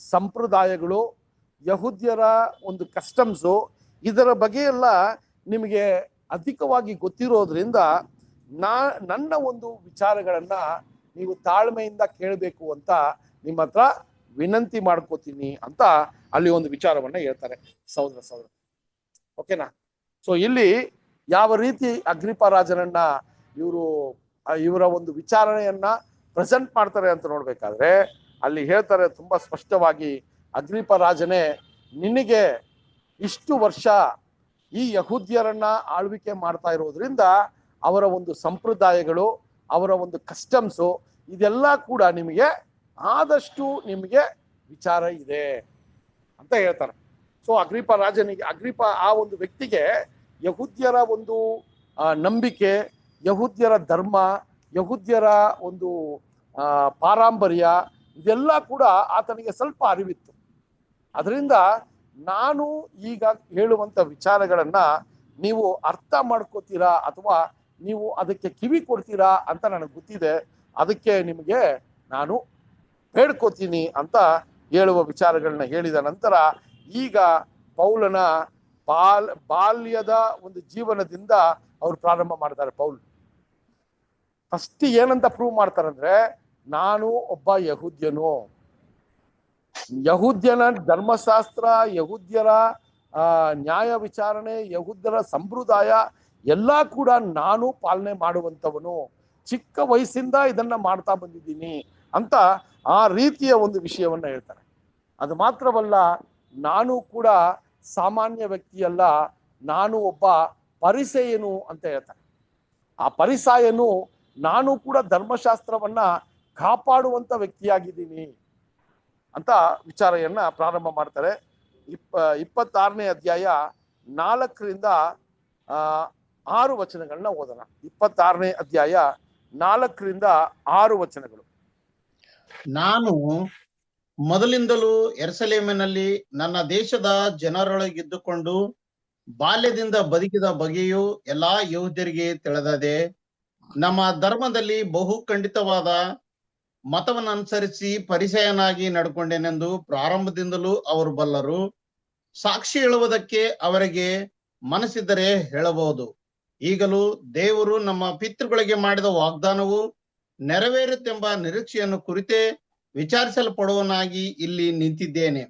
ಸಂಪ್ರದಾಯಗಳು, ಯಹೂದ್ಯರ ಒಂದು ಕಸ್ಟಮ್ಸು, ಇದರ ಬಗ್ಗೆ ಎಲ್ಲ ನಿಮಗೆ ಅಧಿಕವಾಗಿ ಗೊತ್ತಿರೋದ್ರಿಂದ ನನ್ನ ಒಂದು ವಿಚಾರಗಳನ್ನ ನೀವು ತಾಳ್ಮೆಯಿಂದ ಕೇಳಬೇಕು ಅಂತ ನಿಮ್ಮ ಹತ್ರ ವಿನಂತಿ ಮಾಡ್ಕೋತೀನಿ ಅಂತ ಅಲ್ಲಿ ಒಂದು ವಿಚಾರವನ್ನ ಹೇಳ್ತಾರೆ ಸಹೋದರ. ಓಕೆನಾ? ಸೊ ಇಲ್ಲಿ ಯಾವ ರೀತಿ ಅಗ್ರಿಪ ರಾಜನನ್ನ ಇವರ ಒಂದು ವಿಚಾರಣೆಯನ್ನ ಪ್ರೆಸೆಂಟ್ ಮಾಡ್ತಾರೆ ಅಂತ ನೋಡ್ಬೇಕಾದ್ರೆ ಅಲ್ಲಿ ಹೇಳ್ತಾರೆ ತುಂಬಾ ಸ್ಪಷ್ಟವಾಗಿ, ಅಗ್ರಿಪ ರಾಜನೇ, ನಿನಗೆ ಇಷ್ಟು ವರ್ಷ ಈ ಯಹೂದ್ಯರನ್ನ ಆಳ್ವಿಕೆ ಮಾಡ್ತಾ ಇರೋದ್ರಿಂದ ಅವರ ಒಂದು ಸಂಪ್ರದಾಯಗಳು, ಅವರ ಒಂದು ಕಸ್ಟಮ್ಸು ಇದೆಲ್ಲ ಕೂಡ ನಿಮಗೆ ಆದಷ್ಟು ನಿಮಗೆ ವಿಚಾರ ಇದೆ ಅಂತ ಹೇಳ್ತಾರೆ. ಸೊ ಅಗ್ರಿಪ ಆ ಒಂದು ವ್ಯಕ್ತಿಗೆ ಯಹೂದ್ಯರ ಒಂದು ನಂಬಿಕೆ, ಯಹೂದ್ಯರ ಧರ್ಮ, ಯಹೂದ್ಯರ ಒಂದು ಪಾರಂಪರ್ಯ ಇದೆಲ್ಲ ಕೂಡ ಆತನಿಗೆ ಸ್ವಲ್ಪ ಅರಿವಿತ್ತು. ಅದರಿಂದ ನಾನು ಈಗ ಹೇಳುವಂತ ವಿಚಾರಗಳನ್ನ ನೀವು ಅರ್ಥ ಮಾಡ್ಕೋತೀರಾ ಅಥವಾ ನೀವು ಅದಕ್ಕೆ ಕಿವಿ ಕೊಡ್ತೀರಾ ಅಂತ ನನಗೆ ಗೊತ್ತಿದೆ. ಅದಕ್ಕೆ ನಿಮಗೆ ನಾನು ಬೇಡ್ಕೋತೀನಿ ಅಂತ ಹೇಳುವ ವಿಚಾರಗಳನ್ನ ಹೇಳಿದ ನಂತರ ಈಗ ಪೌಲನ ಬಾಲ್ಯದ ಒಂದು ಜೀವನದಿಂದ ಅವ್ರು ಪ್ರಾರಂಭ ಮಾಡ್ತಾರೆ. ಪೌಲ್ ಫಸ್ಟ್ ಏನಂತ ಪ್ರೂವ್ ಮಾಡ್ತಾರಂದ್ರೆ, ನಾನು ಒಬ್ಬ ಯಹೂದ್ಯನು, ಯಹೂದ್ಯನ ಧರ್ಮಶಾಸ್ತ್ರ, ಯಹೂದ್ಯರ ನ್ಯಾಯ ವಿಚಾರಣೆ, ಯಹೂದ್ಯರ ಸಂಪ್ರದಾಯ ಎಲ್ಲ ಕೂಡ ನಾನು ಪಾಲನೆ ಮಾಡುವಂಥವನು, ಚಿಕ್ಕ ವಯಸ್ಸಿಂದ ಇದನ್ನ ಮಾಡ್ತಾ ಬಂದಿದ್ದೀನಿ ಅಂತ ಆ ರೀತಿಯ ಒಂದು ವಿಷಯವನ್ನ ಹೇಳ್ತಾರೆ. ಅದು ಮಾತ್ರವಲ್ಲ, ನಾನು ಕೂಡ ಸಾಮಾನ್ಯ ವ್ಯಕ್ತಿಯಲ್ಲ, ನಾನು ಒಬ್ಬ ಪರಿಸೇಯನು ಅಂತ ಹೇಳ್ತಾರೆ. ಆ ಪರಿಸಾಯನು ನಾನು ಕೂಡ ಧರ್ಮಶಾಸ್ತ್ರವನ್ನ ಕಾಪಾಡುವಂತ ವ್ಯಕ್ತಿಯಾಗಿದ್ದೀನಿ ಅಂತ ವಿಚಾರವನ್ನ ಪ್ರಾರಂಭ ಮಾಡ್ತಾರೆ. 26ನೇ ಅಧ್ಯಾಯ 4ರಿಂದ 6 ವಚನಗಳನ್ನ ಓದೋಣ. 26ನೇ ಅಧ್ಯಾಯ 4ರಿಂದ 6 ವಚನಗಳು. ನಾನು ಮೊದಲಿಂದಲೂ ಯೆರೂಸಲೇಮಿನಲ್ಲಿ ನನ್ನ ದೇಶದ ಜನರೊಳಗಿದ್ದುಕೊಂಡು ಬಾಲ್ಯದಿಂದ ಬದುಕಿದ ಬಗೆಯು ಎಲ್ಲಾ ಯಹೂದ್ಯರಿಗೆ ತಿಳಿದದೆ. ನಮ್ಮ ಧರ್ಮದಲ್ಲಿ ಬಹು ಖಂಡಿತವಾದ ಮತವನ್ನನುಸರಿಸಿ ಪರಿಸಯನಾಗಿ ನಡ್ಕೊಂಡೇನೆಂದು ಪ್ರಾರಂಭದಿಂದಲೂ ಅವರು ಬಲ್ಲರು. ಸಾಕ್ಷಿ ಹೇಳುವುದಕ್ಕೆ ಅವರಿಗೆ ಮನಸ್ಸಿದ್ದರೆ ಹೇಳಬಹುದು. ಈಗಲೂ ದೇವರು ನಮ್ಮ ಪಿತೃಗಳಿಗೆ ಮಾಡಿದ ವಾಗ್ದಾನವು ನೆರವೇರುತ್ತೆಂಬ ನಿರೀಕ್ಷೆಯನ್ನು ಕುರಿತೇ ವಿಚಾರಿಸಲ್ಪಡುವನಾಗಿ ಇಲ್ಲಿ ನಿಂತಿದ್ದೇನೆ.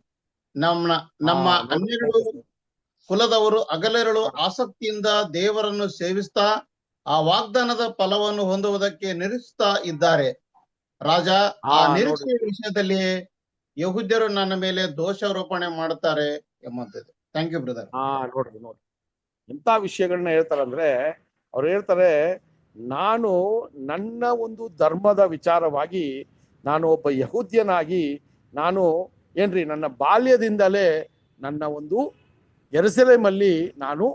ನಮ್ಮ 12 ಕುಲದವರು ಹಗಲಿರುಳು ಆಸಕ್ತಿಯಿಂದ ದೇವರನ್ನು ಸೇವಿಸ್ತಾ ಆ ವಾಗ್ದಾನದ ಫಲವನ್ನು ಹೊಂದುವುದಕ್ಕೆ ನಿರೀಕ್ಷಿಸ್ತಾ ಇದ್ದಾರೆ. ರಾಜ, ಆ ನಿರೀಕ್ಷೆಯ ವಿಷಯದಲ್ಲಿ ಯಹೂದ್ಯರು ನನ್ನ ಮೇಲೆ ದೋಷಾರೋಪಣೆ ಮಾಡುತ್ತಾರೆ ಎಂಬಂತದ್ದು. Thank you brother. ನೋಡ್ರಿ ಎಂತ ವಿಷಯಗಳನ್ನ ಹೇಳ್ತಾರಂದ್ರೆ, ಅವ್ರು ಹೇಳ್ತಾರೆ, ನಾನು ನನ್ನ ಒಂದು ಧರ್ಮದ ವಿಚಾರವಾಗಿ ನಾನು ಒಬ್ಬ ಯಹೂದ್ಯನಾಗಿ ನಾನು ನನ್ನ ಬಾಲ್ಯದಿಂದಲೇ ನನ್ನ ಒಂದು ಯೆರೂಸಲೇಮಲ್ಲಿ ನಾನು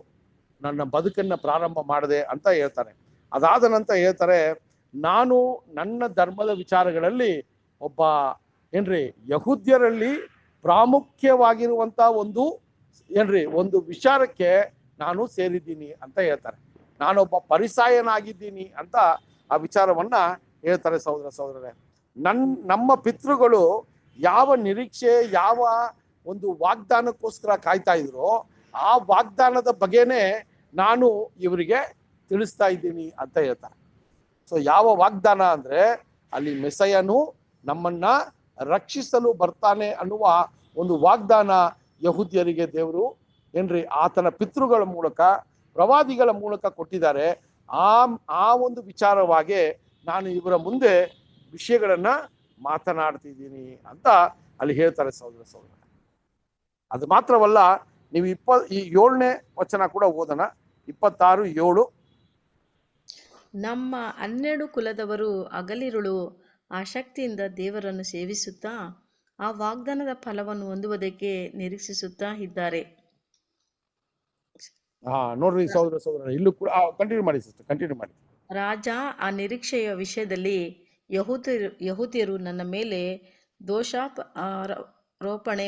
ನನ್ನ ಬದುಕನ್ನ ಪ್ರಾರಂಭ ಮಾಡಿದೆ ಅಂತ ಹೇಳ್ತಾರೆ. ಅದಾದ ನಂತರ ಹೇಳ್ತಾರೆ, ನಾನು ನನ್ನ ಧರ್ಮದ ವಿಚಾರಗಳಲ್ಲಿ ಒಬ್ಬ ಯಹೂದ್ಯರಲ್ಲಿ ಪ್ರಾಮುಖ್ಯವಾಗಿರುವಂತ ಒಂದು ವಿಚಾರಕ್ಕೆ ನಾನು ಸೇರಿದ್ದೀನಿ ಅಂತ ಹೇಳ್ತಾರೆ. ನಾನೊಬ್ಬ ಪರಿಸಾಯನಾಗಿದ್ದೀನಿ ಅಂತ ಆ ವಿಚಾರವನ್ನ ಹೇಳ್ತಾರೆ. ಸಹೋದರರೇ, ನಮ್ಮ ಪಿತೃಗಳು ಯಾವ ನಿರೀಕ್ಷೆ, ಯಾವ ಒಂದು ವಾಗ್ದಾನಕ್ಕೋಸ್ಕರ ಕಾಯ್ತಾ ಇದ್ರು, ಆ ವಾಗ್ದಾನದ ಬಗ್ಗೆನೇ ನಾನು ಇವರಿಗೆ ತಿಳಿಸ್ತಾ ಇದ್ದೀನಿ ಅಂತ ಹೇಳ್ತಾರೆ. ಸೊ ಯಾವ ವಾಗ್ದಾನ ಅಂದ್ರೆ, ಅಲ್ಲಿ ಮೆಸಯನು ನಮ್ಮನ್ನ ರಕ್ಷಿಸಲು ಬರ್ತಾನೆ ಅನ್ನುವ ಒಂದು ವಾಗ್ದಾನ ಯಹೂದ್ಯರಿಗೆ ದೇವರು ಆತನ ಪಿತೃಗಳ ಮೂಲಕ, ಪ್ರವಾದಿಗಳ ಮೂಲಕ ಕೊಟ್ಟಿದ್ದಾರೆ. ಆ ಒಂದು ವಿಚಾರವಾಗಿ ನಾನು ಇವರ ಮುಂದೆ ವಿಷಯಗಳನ್ನ ಮಾತನಾಡ್ತಿದ್ದೀನಿ ಅಂತ ಅಲ್ಲಿ ಹೇಳ್ತಾರೆ. ಸಹೋದರ ಅದು ಮಾತ್ರವಲ್ಲ, ನೀವು 7ನೇ ವಚನ ಕೂಡ ಓದೋಣ. 26:7. ನಮ್ಮ 12 ಕುಲದವರು ಹಗಲಿರುಳು ಆಸಕ್ತಿಯಿಂದ ದೇವರನ್ನು ಸೇವಿಸುತ್ತಾ ಆ ವಾಗ್ದಾನದ ಫಲವನ್ನು ಹೊಂದುವುದಕ್ಕೆ ನಿರೀಕ್ಷಿಸುತ್ತಾ ಇದ್ದಾರೆ. ನೋಡ್ರಿ ಸಹೋದರ, ಇಲ್ಲೂ ಕೂಡ ಕಂಟಿನ್ಯೂ ಮಾಡಿ ಸಿಸ್ಟರ್, ಕಂಟಿನ್ಯೂ ಮಾಡಿ. ರಾಜ, ಆ ನಿರೀಕ್ಷೆಯ ವಿಷಯದಲ್ಲಿ ಯಹೂದ್ಯರು ನನ್ನ ಮೇಲೆ ದೋಷಾರೋಪಣೆ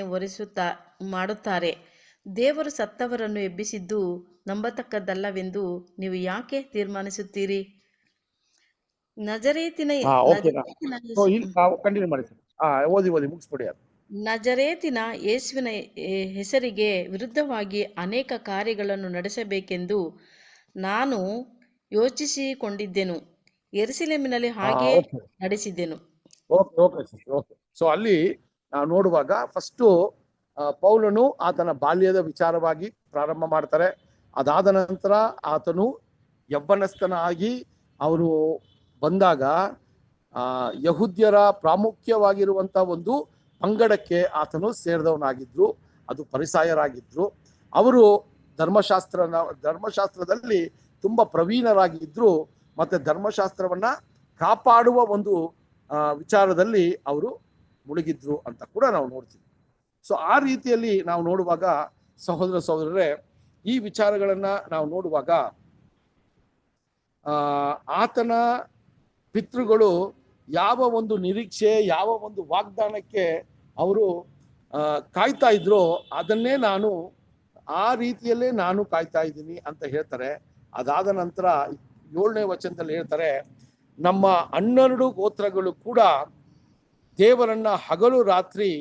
ಮಾಡುತ್ತಾರೆ. ದೇವರು ಸತ್ತವರನ್ನು ಎಬ್ಬಿಸಿದ್ದು ನಂಬತಕ್ಕದ್ದಲ್ಲವೆಂದು ನೀವು ಯಾಕೆ ತೀರ್ಮಾನಿಸುತ್ತೀರಿ? ನಜರೇತಿನ ಯೇಸುವಿನ ಹೆಸರಿಗೆ ವಿರುದ್ಧವಾಗಿ ಅನೇಕ ಕಾರ್ಯಗಳನ್ನು ನಡೆಸಬೇಕೆಂದು ನಾನು ಯೋಚಿಸಿಕೊಂಡಿದ್ದೆನು. ಯೆರೂಸಲೇಮಿನಲ್ಲಿ ಹಾಗೆ ನಡೆಸಿದ್ದೆನು. ಸೊ ಅಲ್ಲಿ ನಾವು ನೋಡುವಾಗ ಫಸ್ಟ್ ಪೌಲನು ಆತನ ಬಾಲ್ಯದ ವಿಚಾರವಾಗಿ ಪ್ರಾರಂಭ ಮಾಡ್ತಾರೆ. ಅದಾದ ನಂತರ ಆತನು ಯೌವನಸ್ಥನಾಗಿ ಅವನು ಬಂದಾಗ ಯಹೂದ್ಯರ ಪ್ರಾಮುಖ್ಯವಾಗಿರುವಂತ ಒಂದು ಪಂಗಡಕ್ಕೆ ಆತನು ಸೇರಿದವನಾಗಿದ್ರು. ಅದು ಪರಿಸಾಯರಾಗಿದ್ರು. ಅವರು ಧರ್ಮಶಾಸ್ತ್ರದಲ್ಲಿ ತುಂಬಾ ಪ್ರವೀಣರಾಗಿದ್ರು. ಮತ್ತೆ ಧರ್ಮಶಾಸ್ತ್ರವನ್ನ ಕಾಪಾಡುವ ಒಂದು ವಿಚಾರದಲ್ಲಿ ಅವರು ಮುಳುಗಿದ್ರು ಅಂತ ಕೂಡ ನಾವು ನೋಡ್ತೀವಿ. ಸೊ ಆ ರೀತಿಯಲ್ಲಿ ನಾವು ನೋಡುವಾಗ ಸಹೋದರರೇ, ಈ ವಿಚಾರಗಳನ್ನ ನಾವು ನೋಡುವಾಗ ಆತನ ಪಿತೃಗಳು ಯಾವ ಒಂದು ನಿರೀಕ್ಷೆ, ಯಾವ ಒಂದು ವಾಗ್ದಾನಕ್ಕೆ ಅವರು ಕಾಯ್ತಾ ಇದ್ರೋ ಅದನ್ನೇ ನಾನು ಆ ರೀತಿಯಲ್ಲೇ ನಾನು ಕಾಯ್ತಾ ಇದ್ದೀನಿ ಅಂತ ಹೇಳ್ತಾರೆ. ಅದಾದ ನಂತರ 7ನೇ ವಚನದಲ್ಲಿ ಹೇಳ್ತಾರೆ, ನಮ್ಮ 12 ಗೋತ್ರಗಳು ಕೂಡ ದೇವರನ್ನ ಹಗಲು ರಾತ್ರಿ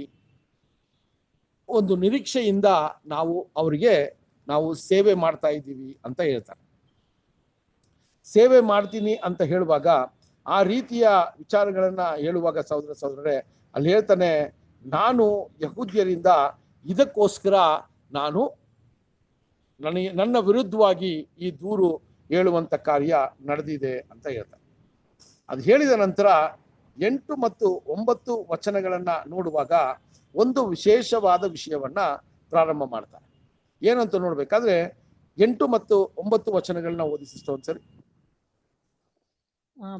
ಒಂದು ನಿರೀಕ್ಷೆಯಿಂದ ನಾವು ಸೇವೆ ಮಾಡ್ತಾ ಇದ್ದೀವಿ ಅಂತ ಹೇಳ್ತಾರೆ. ಸೇವೆ ಮಾಡ್ತೀನಿ ಅಂತ ಹೇಳುವಾಗ ಆ ರೀತಿಯ ವಿಚಾರಗಳನ್ನ ಹೇಳುವಾಗ ಸಹೋದರರೇ, ಅಲ್ಲಿ ಹೇಳ್ತಾನೆ, ನಾನು ಯಹೂದ್ಯರಿಂದ ಇದಕ್ಕೋಸ್ಕರ ನನ್ನ ವಿರುದ್ಧವಾಗಿ ಈ ದೂರು ಹೇಳುವಂತ ಕಾರ್ಯ ನಡೆದಿದೆ ಅಂತ ಹೇಳ್ತಾರೆ. ಅದು ಹೇಳಿದ ನಂತರ 8 ಮತ್ತು 9 ವಚನಗಳನ್ನ ನೋಡುವಾಗ ಒಂದು ವಿಶೇಷವಾದ ವಿಷಯವನ್ನ ಪ್ರಾರಂಭ ಮಾಡ್ತಾರೆ. ಏನಂತ ನೋಡ್ಬೇಕಾದ್ರೆ 8 ಮತ್ತು 9 ವಚನಗಳನ್ನ ಓದಿಸಿಷ್ಟು ಒಂದ್ಸರಿ.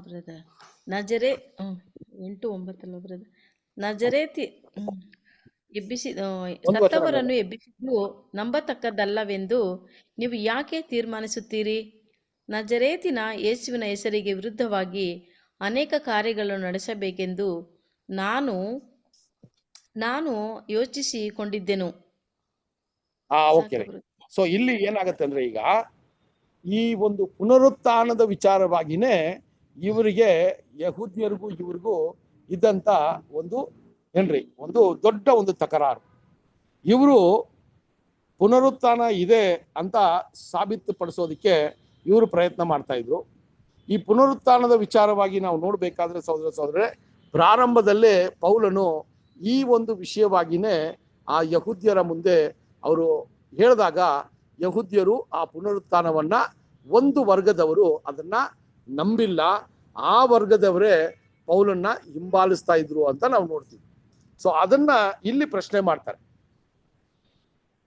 Brother, ನಜರೇ 8-9 brother. ನಜರೇತಿ ಸತ್ತವರನ್ನು ಎಬ್ಬಿಸಿದ್ದು ನಂಬತಕ್ಕದ್ದಲ್ಲವೆಂದು ನೀವು ಯಾಕೆ ತೀರ್ಮಾನಿಸುತ್ತೀರಿ? ನಜರೇತಿನ ಯೇಸುವಿನ ಹೆಸರಿಗೆ ವಿರುದ್ಧವಾಗಿ ಅನೇಕ ಕಾರ್ಯಗಳನ್ನು ನಡೆಸಬೇಕೆಂದು ನಾನು ಯೋಚಿಸಿಕೊಂಡಿದ್ದೆನು. ಸೊ ಇಲ್ಲಿ ಏನಾಗತ್ತೆ ಅಂದ್ರೆ, ಈಗ ಈ ಒಂದು ಪುನರುತ್ಥಾನದ ವಿಚಾರವಾಗಿನೇ ಇವರಿಗೆ, ಯಹೂದ್ಯರಿಗೂ ಇವರಿಗೂ ಇದ್ದಂತ ಒಂದು ದೊಡ್ಡ ಒಂದು ತಕರಾರು. ಇವರು ಪುನರುತ್ಥಾನ ಇದೆ ಅಂತ ಸಾಬೀತುಪಡಿಸೋದಕ್ಕೆ ಇವರು ಪ್ರಯತ್ನ ಮಾಡ್ತಾ ಇದ್ರು. ಈ ಪುನರುತ್ಥಾನದ ವಿಚಾರವಾಗಿ ನಾವು ನೋಡ್ಬೇಕಾದ್ರೆ ಸಹೋದರರೇ, ಪ್ರಾರಂಭದಲ್ಲೇ ಪೌಲನು ಈ ಒಂದು ವಿಷಯವಾಗಿನೇ ಆ ಯಹೂದ್ಯರ ಮುಂದೆ ಅವರು ಹೇಳಿದಾಗ, ಯಹೂದ್ಯರು ಆ ಪುನರುತ್ಥಾನವನ್ನ ಒಂದು ವರ್ಗದವರು ಅದನ್ನ ನಂಬಿಲ್ಲ, ಆ ವರ್ಗದವರೇ ಪೌಲನ್ನ ಹಿಂಬಾಲಿಸ್ತಾ ಇದ್ರು ಅಂತ ನಾವು ನೋಡ್ತೀವಿ. ಸೊ ಅದನ್ನ ಇಲ್ಲಿ ಪ್ರಶ್ನೆ ಮಾಡ್ತಾರೆ.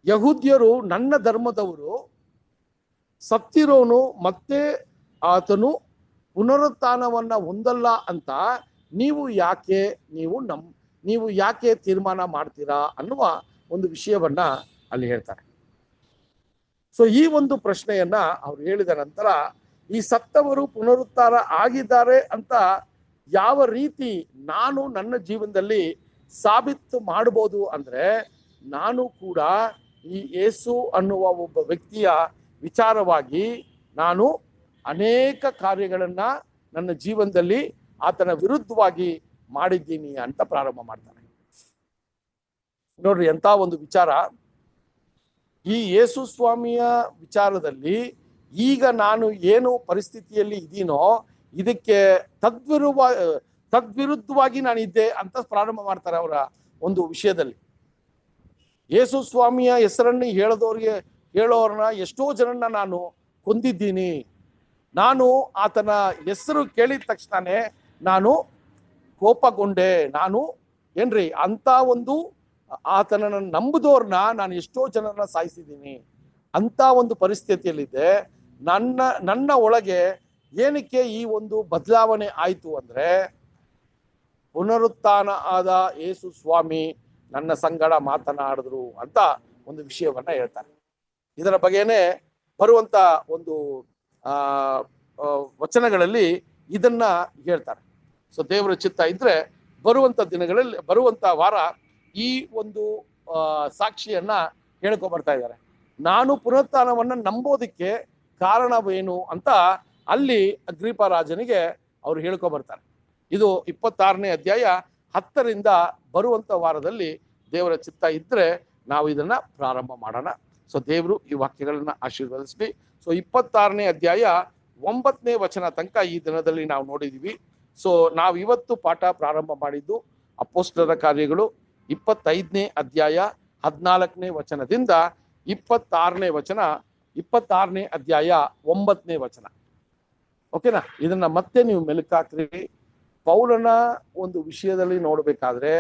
ಯಹೂದ್ಯರು ನನ್ನ ಧರ್ಮದವರು, ಸತ್ತಿರೋನು ಮತ್ತೆ ಆತನು ಪುನರುತ್ಥಾನವನ್ನ ಹೊಂದಲ್ಲ ಅಂತ ನೀವು ಯಾಕೆ ತೀರ್ಮಾನ ಮಾಡ್ತೀರಾ ಅನ್ನುವ ಒಂದು ವಿಷಯವನ್ನ ಅಲ್ಲಿ ಹೇಳ್ತಾರೆ. ಸೊ ಈ ಒಂದು ಪ್ರಶ್ನೆಯನ್ನ ಅವ್ರು ಹೇಳಿದ ನಂತರ, ಈ ಸತ್ತವರು ಪುನರುತ್ಥಾನ ಆಗಿದ್ದಾರೆ ಅಂತ ಯಾವ ರೀತಿ ನಾನು ನನ್ನ ಜೀವನದಲ್ಲಿ ಸಾಬೀತು ಮಾಡಬಹುದು ಅಂದ್ರೆ, ನಾನು ಕೂಡ ಈ ಯೇಸು ಅನ್ನುವ ಒಬ್ಬ ವ್ಯಕ್ತಿಯ ವಿಚಾರವಾಗಿ ನಾನು ಅನೇಕ ಕಾರ್ಯಗಳನ್ನ ನನ್ನ ಜೀವನದಲ್ಲಿ ಆತನ ವಿರುದ್ಧವಾಗಿ ಮಾಡಿದ್ದೀನಿ ಅಂತ ಪ್ರಾರಂಭ ಮಾಡ್ತಾನೆ. ನೋಡ್ರಿ, ಎಂತ ಒಂದು ವಿಚಾರ. ಈ ಯೇಸು ಸ್ವಾಮಿಯ ವಿಚಾರದಲ್ಲಿ ಈಗ ನಾನು ಏನು ಪರಿಸ್ಥಿತಿಯಲ್ಲಿ ಇದೀನೋ ಇದಕ್ಕೆ ತದ್ವಿರುದ್ಧವಾಗಿ ನಾನಿದ್ದೆ ಅಂತ ಪ್ರಾರಂಭ ಮಾಡ್ತಾರೆ ಅವರ ಒಂದು ವಿಷಯದಲ್ಲಿ. ಯೇಸು ಸ್ವಾಮಿಯ ಹೆಸರನ್ನು ಹೇಳೋರನ್ನ ಎಷ್ಟೋ ಜನನ್ನ ನಾನು ಕೊಂದಿದ್ದೀನಿ. ನಾನು ಆತನ ಹೆಸರು ಕೇಳಿದ ತಕ್ಷಣನೇ ನಾನು ಕೋಪಗೊಂಡೆ. ನಾನು ಅಂತ ಒಂದು ಆತನನ್ನು ನಂಬುದವ್ರನ್ನ ನಾನು ಎಷ್ಟೋ ಜನರನ್ನ ಸಾಯಿಸಿದ್ದೀನಿ ಅಂತ ಒಂದು ಪರಿಸ್ಥಿತಿಯಲ್ಲಿದ್ದೆ. ನನ್ನ ಒಳಗೆ ಏನಕ್ಕೆ ಈ ಒಂದು ಬದಲಾವಣೆ ಆಯ್ತು ಅಂದ್ರೆ, ಪುನರುತ್ಥಾನ ಆದ ಯೇಸು ಸ್ವಾಮಿ ನನ್ನ ಸಂಗಡ ಮಾತನಾಡಿದ್ರು ಅಂತ ಒಂದು ವಿಷಯವನ್ನ ಹೇಳ್ತಾರೆ. ಇದರ ಬಗ್ಗೆನೇ ಬರುವಂತ ಒಂದು ವಚನಗಳಲ್ಲಿ ಇದನ್ನ ಹೇಳ್ತಾರೆ. ಸೊ ದೇವರ ಚಿತ್ತ ಇದ್ರೆ ಬರುವಂತ ವಾರ ಈ ಒಂದು ಸಾಕ್ಷಿಯನ್ನ ಹೇಳ್ಕೊಬರ್ತಾ ಇದ್ದಾರೆ. ನಾನು ಪುನರುತ್ಥಾನವನ್ನ ನಂಬೋದಕ್ಕೆ ಕಾರಣವೇನು ಅಂತ ಅಲ್ಲಿ ಅಗ್ರಿಪ ರಾಜನಿಗೆ ಅವ್ರು ಹೇಳ್ಕೊಬರ್ತಾರೆ. ಇದು 26ನೇ ಅಧ್ಯಾಯ 10ರಿಂದ ಬರುವಂತ ವಾರದಲ್ಲಿ ದೇವರ ಚಿತ್ತ ಇದ್ರೆ ನಾವು ಇದನ್ನ ಪ್ರಾರಂಭ ಮಾಡೋಣ. ಸೊ ದೇವರು ಈ ವಾಕ್ಯಗಳನ್ನ ಆಶೀರ್ವದಿಸಲಿ. ಸೊ 26ನೇ ಅಧ್ಯಾಯ 9ನೇ ವಚನ ತನಕ ಈ ದಿನದಲ್ಲಿ ನಾವು ನೋಡಿದೀವಿ. ಸೊ ನಾವು ಇವತ್ತು ಪಾಠ ಪ್ರಾರಂಭ ಮಾಡಿದ್ದು ಅಪೊಸ್ತಲರ ಕಾರ್ಯಗಳು 25ನೇ ಅಧ್ಯಾಯ 14ನೇ ವಚನದಿಂದ 26ನೇ ವಚನ, 26ನೇ ಅಧ್ಯಾಯ 9ನೇ ವಚನ. ಓಕೆನಾ? ಇದನ್ನ ಮತ್ತೆ ನೀವು ಮೆಲುಕಾಕ್ರಿ. ಪೌಲನ ಒಂದು ವಿಷಯದಲ್ಲಿ ನೋಡ್ಬೇಕಾದ್ರೆ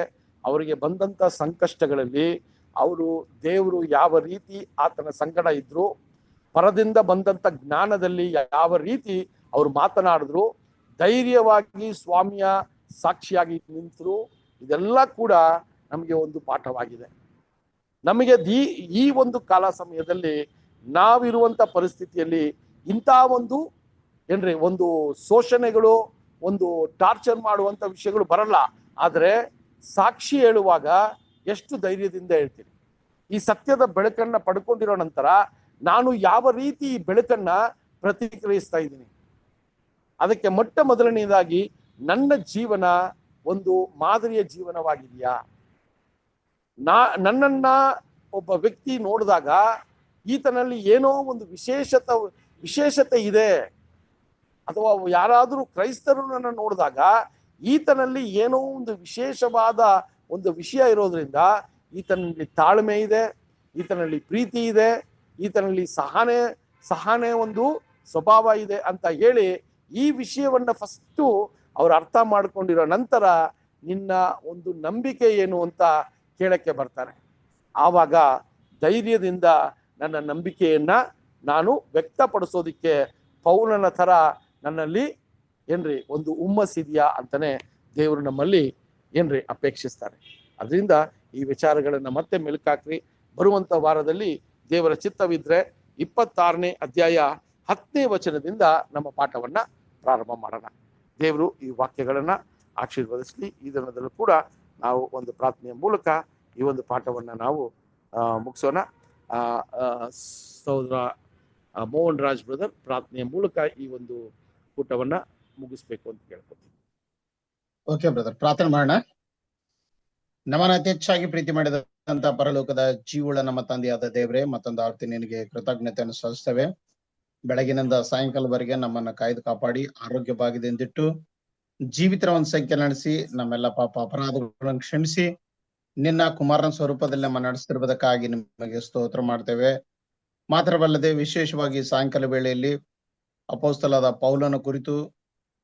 ಅವರಿಗೆ ಬಂದಂತ ಸಂಕಷ್ಟಗಳಲ್ಲಿ ದೇವರು ಯಾವ ರೀತಿ ಆತನ ಸಂಗಡ ಇದ್ರು, ಪರದಿಂದ ಬಂದಂತ ಜ್ಞಾನದಲ್ಲಿ ಯಾವ ರೀತಿ ಅವರು ಮಾತನಾಡಿದ್ರು, ಧೈರ್ಯವಾಗಿ ಸ್ವಾಮಿಯ ಸಾಕ್ಷಿಯಾಗಿ ನಿಂತರು. ಇದೆಲ್ಲ ಕೂಡ ನಮಗೆ ಒಂದು ಪಾಠವಾಗಿದೆ. ನಮಗೆ ಈ ಒಂದು ಕಾಲ ಸಮಯದಲ್ಲಿ ನಾವಿರುವಂತ ಪರಿಸ್ಥಿತಿಯಲ್ಲಿ ಇಂಥ ಒಂದು ಒಂದು ಶೋಷಣೆಗಳು, ಒಂದು ಟಾರ್ಚರ್ ಮಾಡುವಂತ ವಿಷಯಗಳು ಬರಲ್ಲ. ಆದ್ರೆ ಸಾಕ್ಷಿ ಹೇಳುವಾಗ ಎಷ್ಟು ಧೈರ್ಯದಿಂದ ಹೇಳ್ತೀನಿ. ಈ ಸತ್ಯದ ಬೆಳಕನ್ನ ಪಡ್ಕೊಂಡಿರೋ ನಂತರ ನಾನು ಯಾವ ರೀತಿ ಈ ಬೆಳಕನ್ನ ಪ್ರತಿಕ್ರಿಯಿಸ್ತಾ ಇದ್ದೀನಿ, ಅದಕ್ಕೆ ಮೊಟ್ಟ ಮೊದಲನೇದಾಗಿ ನನ್ನ ಜೀವನ ಒಂದು ಮಾದರಿಯ ಜೀವನವಾಗಿದೆಯಾ? ನನ್ನನ್ನ ಒಬ್ಬ ವ್ಯಕ್ತಿ ನೋಡಿದಾಗ ಈತನಲ್ಲಿ ಏನೋ ಒಂದು ವಿಶೇಷತೆ ಇದೆ, ಅಥವಾ ಯಾರಾದರೂ ಕ್ರೈಸ್ತರು ನನ್ನ ನೋಡಿದಾಗ ಈತನಲ್ಲಿ ಏನೋ ಒಂದು ವಿಶೇಷವಾದ ಒಂದು ವಿಷಯ ಇರೋದ್ರಿಂದ ಈತನಲ್ಲಿ ತಾಳ್ಮೆ ಇದೆ, ಈತನಲ್ಲಿ ಪ್ರೀತಿ ಇದೆ, ಈತನಲ್ಲಿ ಸಹನೆ ಒಂದು ಸ್ವಭಾವ ಇದೆ ಅಂತ ಹೇಳಿ ಈ ವಿಷಯವನ್ನ ಫಸ್ಟು ಅವ್ರು ಅರ್ಥ ಮಾಡ್ಕೊಂಡಿರೋ ನಂತರ ನಿನ್ನ ಒಂದು ನಂಬಿಕೆ ಏನು ಅಂತ ಕೇಳಕ್ಕೆ ಬರ್ತಾರೆ. ಆವಾಗ ಧೈರ್ಯದಿಂದ ನನ್ನ ನಂಬಿಕೆಯನ್ನ ನಾನು ವ್ಯಕ್ತಪಡಿಸೋದಿಕ್ಕೆ ಪೌಲನ ತರ ನನ್ನಲ್ಲಿ ಒಂದು ಹುಮ್ಮಸ್ಸಿದೆಯಾ ಅಂತಾನೆ ದೇವರು ನಮ್ಮಲ್ಲಿ ಅಪೇಕ್ಷಿಸ್ತಾರೆ. ಅದರಿಂದ ಈ ವಿಚಾರಗಳನ್ನ ಮತ್ತೆ ಮೆಲುಕಾಕ್ರಿ. ಬರುವಂತ ವಾರದಲ್ಲಿ ದೇವರ ಚಿತ್ತವಿದ್ರೆ 26ನೇ ಅಧ್ಯಾಯ 10ನೇ ವಚನದಿಂದ ನಮ್ಮ ಪಾಠವನ್ನ ಪ್ರಾರಂಭ ಮಾಡೋಣ. ದೇವರು ಈ ವಾಕ್ಯಗಳನ್ನ ಆಶೀರ್ವದಿಸಲಿ. ಈ ದಿನದಲ್ಲೂ ಕೂಡ ನಾವು ಒಂದು ಪ್ರಾರ್ಥನೆಯ ಮೂಲಕ ಈ ಒಂದು ಪಾಠವನ್ನ ನಾವು ಮುಗಿಸೋಣ. ಸಹೋದರ ಮೋಹನ್ ರಾಜ್ ಬ್ರದರ್ ಪ್ರಾರ್ಥನೆಯ ಮೂಲಕ ಈ ಒಂದು ಕೂಟವನ್ನ ಮುಗಿಸ್ಬೇಕು ಅಂತ ಕೇಳ್ಕೊತೀನಿ. ಓಕೆ ಬ್ರದರ್, ಪ್ರಾರ್ಥನೆ ಮಾಡೋಣ. ನಮ್ಮನ್ನ ಅತಿ ಹೆಚ್ಚಾಗಿ ಪ್ರೀತಿ ಮಾಡಿದಂತ ಪರಲೋಕದ ಜೀವುಳ ನಮ್ಮ ತಂದೆಯಾದ ದೇವರೇ, ಮತ್ತೊಂದು ಆರ್ತಿ ನಿನಗೆ ಕೃತಜ್ಞತೆಯನ್ನು ಸಲ್ಲಿಸ್ತೇವೆ. ಬೆಳಗಿನಿಂದ ಸಾಯಂಕಾಲವರೆಗೆ ನಮ್ಮನ್ನ ಕಾಯ್ದು ಕಾಪಾಡಿ ಆರೋಗ್ಯವಾಗಿದೆ ಎಂದಿಟ್ಟು ಜೀವಿತರ ಒಂದು ಸಂಖ್ಯೆ ನಡೆಸಿ ನಮ್ಮೆಲ್ಲ ಪಾಪ ಅಪರಾಧಗಳನ್ನು ಕ್ಷಮಿಸಿ ನಿನ್ನ ಕುಮಾರನ ಸ್ವರೂಪದಲ್ಲಿ ನಮ್ಮ ನಡೆಸ್ತಿರುವುದಕ್ಕಾಗಿ ನಿಮಗೆ ಸ್ತೋತ್ರ ಮಾಡ್ತೇವೆ. ಮಾತ್ರವಲ್ಲದೆ ವಿಶೇಷವಾಗಿ ಸಾಯಂಕಾಲ ವೇಳೆಯಲ್ಲಿ ಅಪೊಸ್ತಲರಾದ ಪೌಲನ ಕುರಿತು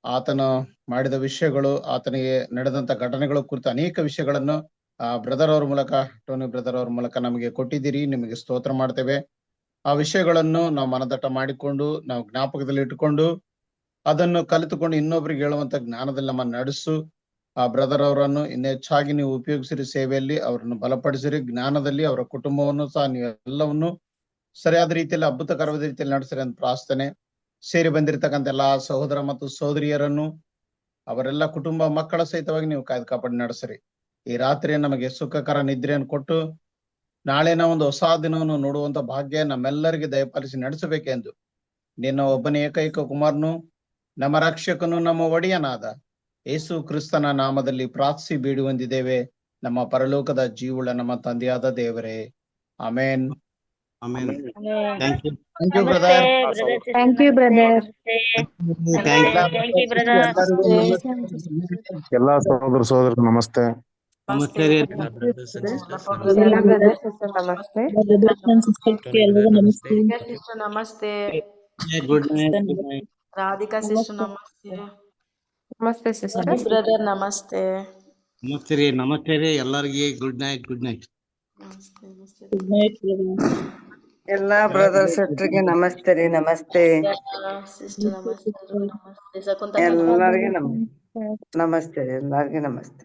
ಆತನ ಮಾಡಿದ ವಿಷಯಗಳು, ಆತನಿಗೆ ನಡೆದಂತ ಘಟನೆಗಳ ಕುರಿತು ಅನೇಕ ವಿಷಯಗಳನ್ನು ಬ್ರದರ್ ಅವ್ರ ಮೂಲಕ, ಟೋನಿ ಬ್ರದರ್ ಅವ್ರ ಮೂಲಕ ನಮಗೆ ಕೊಟ್ಟಿದ್ದೀರಿ. ನಿಮಗೆ ಸ್ತೋತ್ರ ಮಾಡ್ತೇವೆ. ಆ ವಿಷಯಗಳನ್ನು ನಾವು ಮನದಟ್ಟ ಮಾಡಿಕೊಂಡು ನಾವು ಜ್ಞಾಪಕದಲ್ಲಿ ಇಟ್ಟುಕೊಂಡು ಅದನ್ನು ಕಲಿತುಕೊಂಡು ಇನ್ನೊಬ್ರಿಗೆ ಹೇಳುವಂತ ಜ್ಞಾನದಲ್ಲಿ ನಮ್ಮ ನಡೆಸು. ಆ ಬ್ರದರ್ ಅವರನ್ನು ಇನ್ನೆಚ್ಚಾಗಿ ನೀವು ಉಪಯೋಗಿಸಿರಿ, ಸೇವೆಯಲ್ಲಿ ಅವರನ್ನು ಬಲಪಡಿಸಿರಿ, ಜ್ಞಾನದಲ್ಲಿ ಅವರ ಕುಟುಂಬವನ್ನು ಸಹ ನೀವು ಎಲ್ಲವನ್ನು ಸರಿಯಾದ ರೀತಿಯಲ್ಲಿ ಅದ್ಭುತಕರವಾದ ರೀತಿಯಲ್ಲಿ ನಡೆಸಿರಿ ಅಂತ ಪ್ರಾರ್ಥನೆ. ಸೇರಿ ಬಂದಿರತಕ್ಕಂಥ ಎಲ್ಲಾ ಸಹೋದರ ಮತ್ತು ಸಹೋದರಿಯರನ್ನು ಅವರೆಲ್ಲ ಕುಟುಂಬ ಮಕ್ಕಳ ಸಹಿತವಾಗಿ ನೀವು ಕಾಯ್ದು ಕಾಪಾಡಿ ನಡೆಸಿರಿ. ಈ ರಾತ್ರಿ ನಮಗೆ ಸುಖಕರ ನಿದ್ರೆಯನ್ನು ಕೊಟ್ಟು ನಾಳೆನ ಒಂದು ಹೊಸ ದಿನವನ್ನು ನೋಡುವಂತ ಭಾಗ್ಯ ನಮ್ಮೆಲ್ಲರಿಗೆ ದಯಪಾಲಿಸಿ ನಡೆಸಬೇಕೆಂದು ನಿನ್ನ ಒಬ್ಬನೇ ಏಕೈಕ ಕುಮಾರನು, ನಮ್ಮ ರಕ್ಷಕನು, ನಮ್ಮ ಒಡೆಯನಾದ ಯೇಸು ಕ್ರಿಸ್ತನ ನಾಮದಲ್ಲಿ ಪ್ರಾರ್ಥಿಸಿ ಬೇಡಿ ಹೊಂದಿದ್ದೇವೆ, ನಮ್ಮ ಪರಲೋಕದ ಜೀವುಳ ನಮ್ಮ ತಂದೆಯಾದ ದೇವರೇ. ಆಮೇನ್. ಆಮೇಲೆ thank you. Thank you brother. Thank you brother. ಎಲ್ಲಾ ಸಹೋದರ ಸಹೋದರಿ ನಮಸ್ತೆ. ನಮಸ್ತೆ ರೀ. ನಮಸ್ತೆ. Good night. ರಾಧಿಕಾ ಸಿಸ್ಟರ್ ನಮಸ್ತೆ. ನಮಸ್ತೆ ಸಿಸ್ಟರ್. ಬ್ರದರ್ ನಮಸ್ತೆ. ನಮಸ್ತೆ ರೀ. ನಮಸ್ತೆ ರೀ ಎಲ್ಲರಿಗೆ. Good night. Good night. ಎಲ್ಲಾ ಬ್ರದರ್ ಸಿಸ್ಟರ್ಗೆ ನಮಸ್ತೆ ರೀ. ನಮಸ್ತೆ ಸಿಸ್ಟರ್ ನಮಸ್ತೆ. ಎಲ್ಲಾರ್ಗೆ ನಮಸ್ತೆ. ಎಲ್ಲಾರ್ಗೆ ನಮಸ್ತೆ.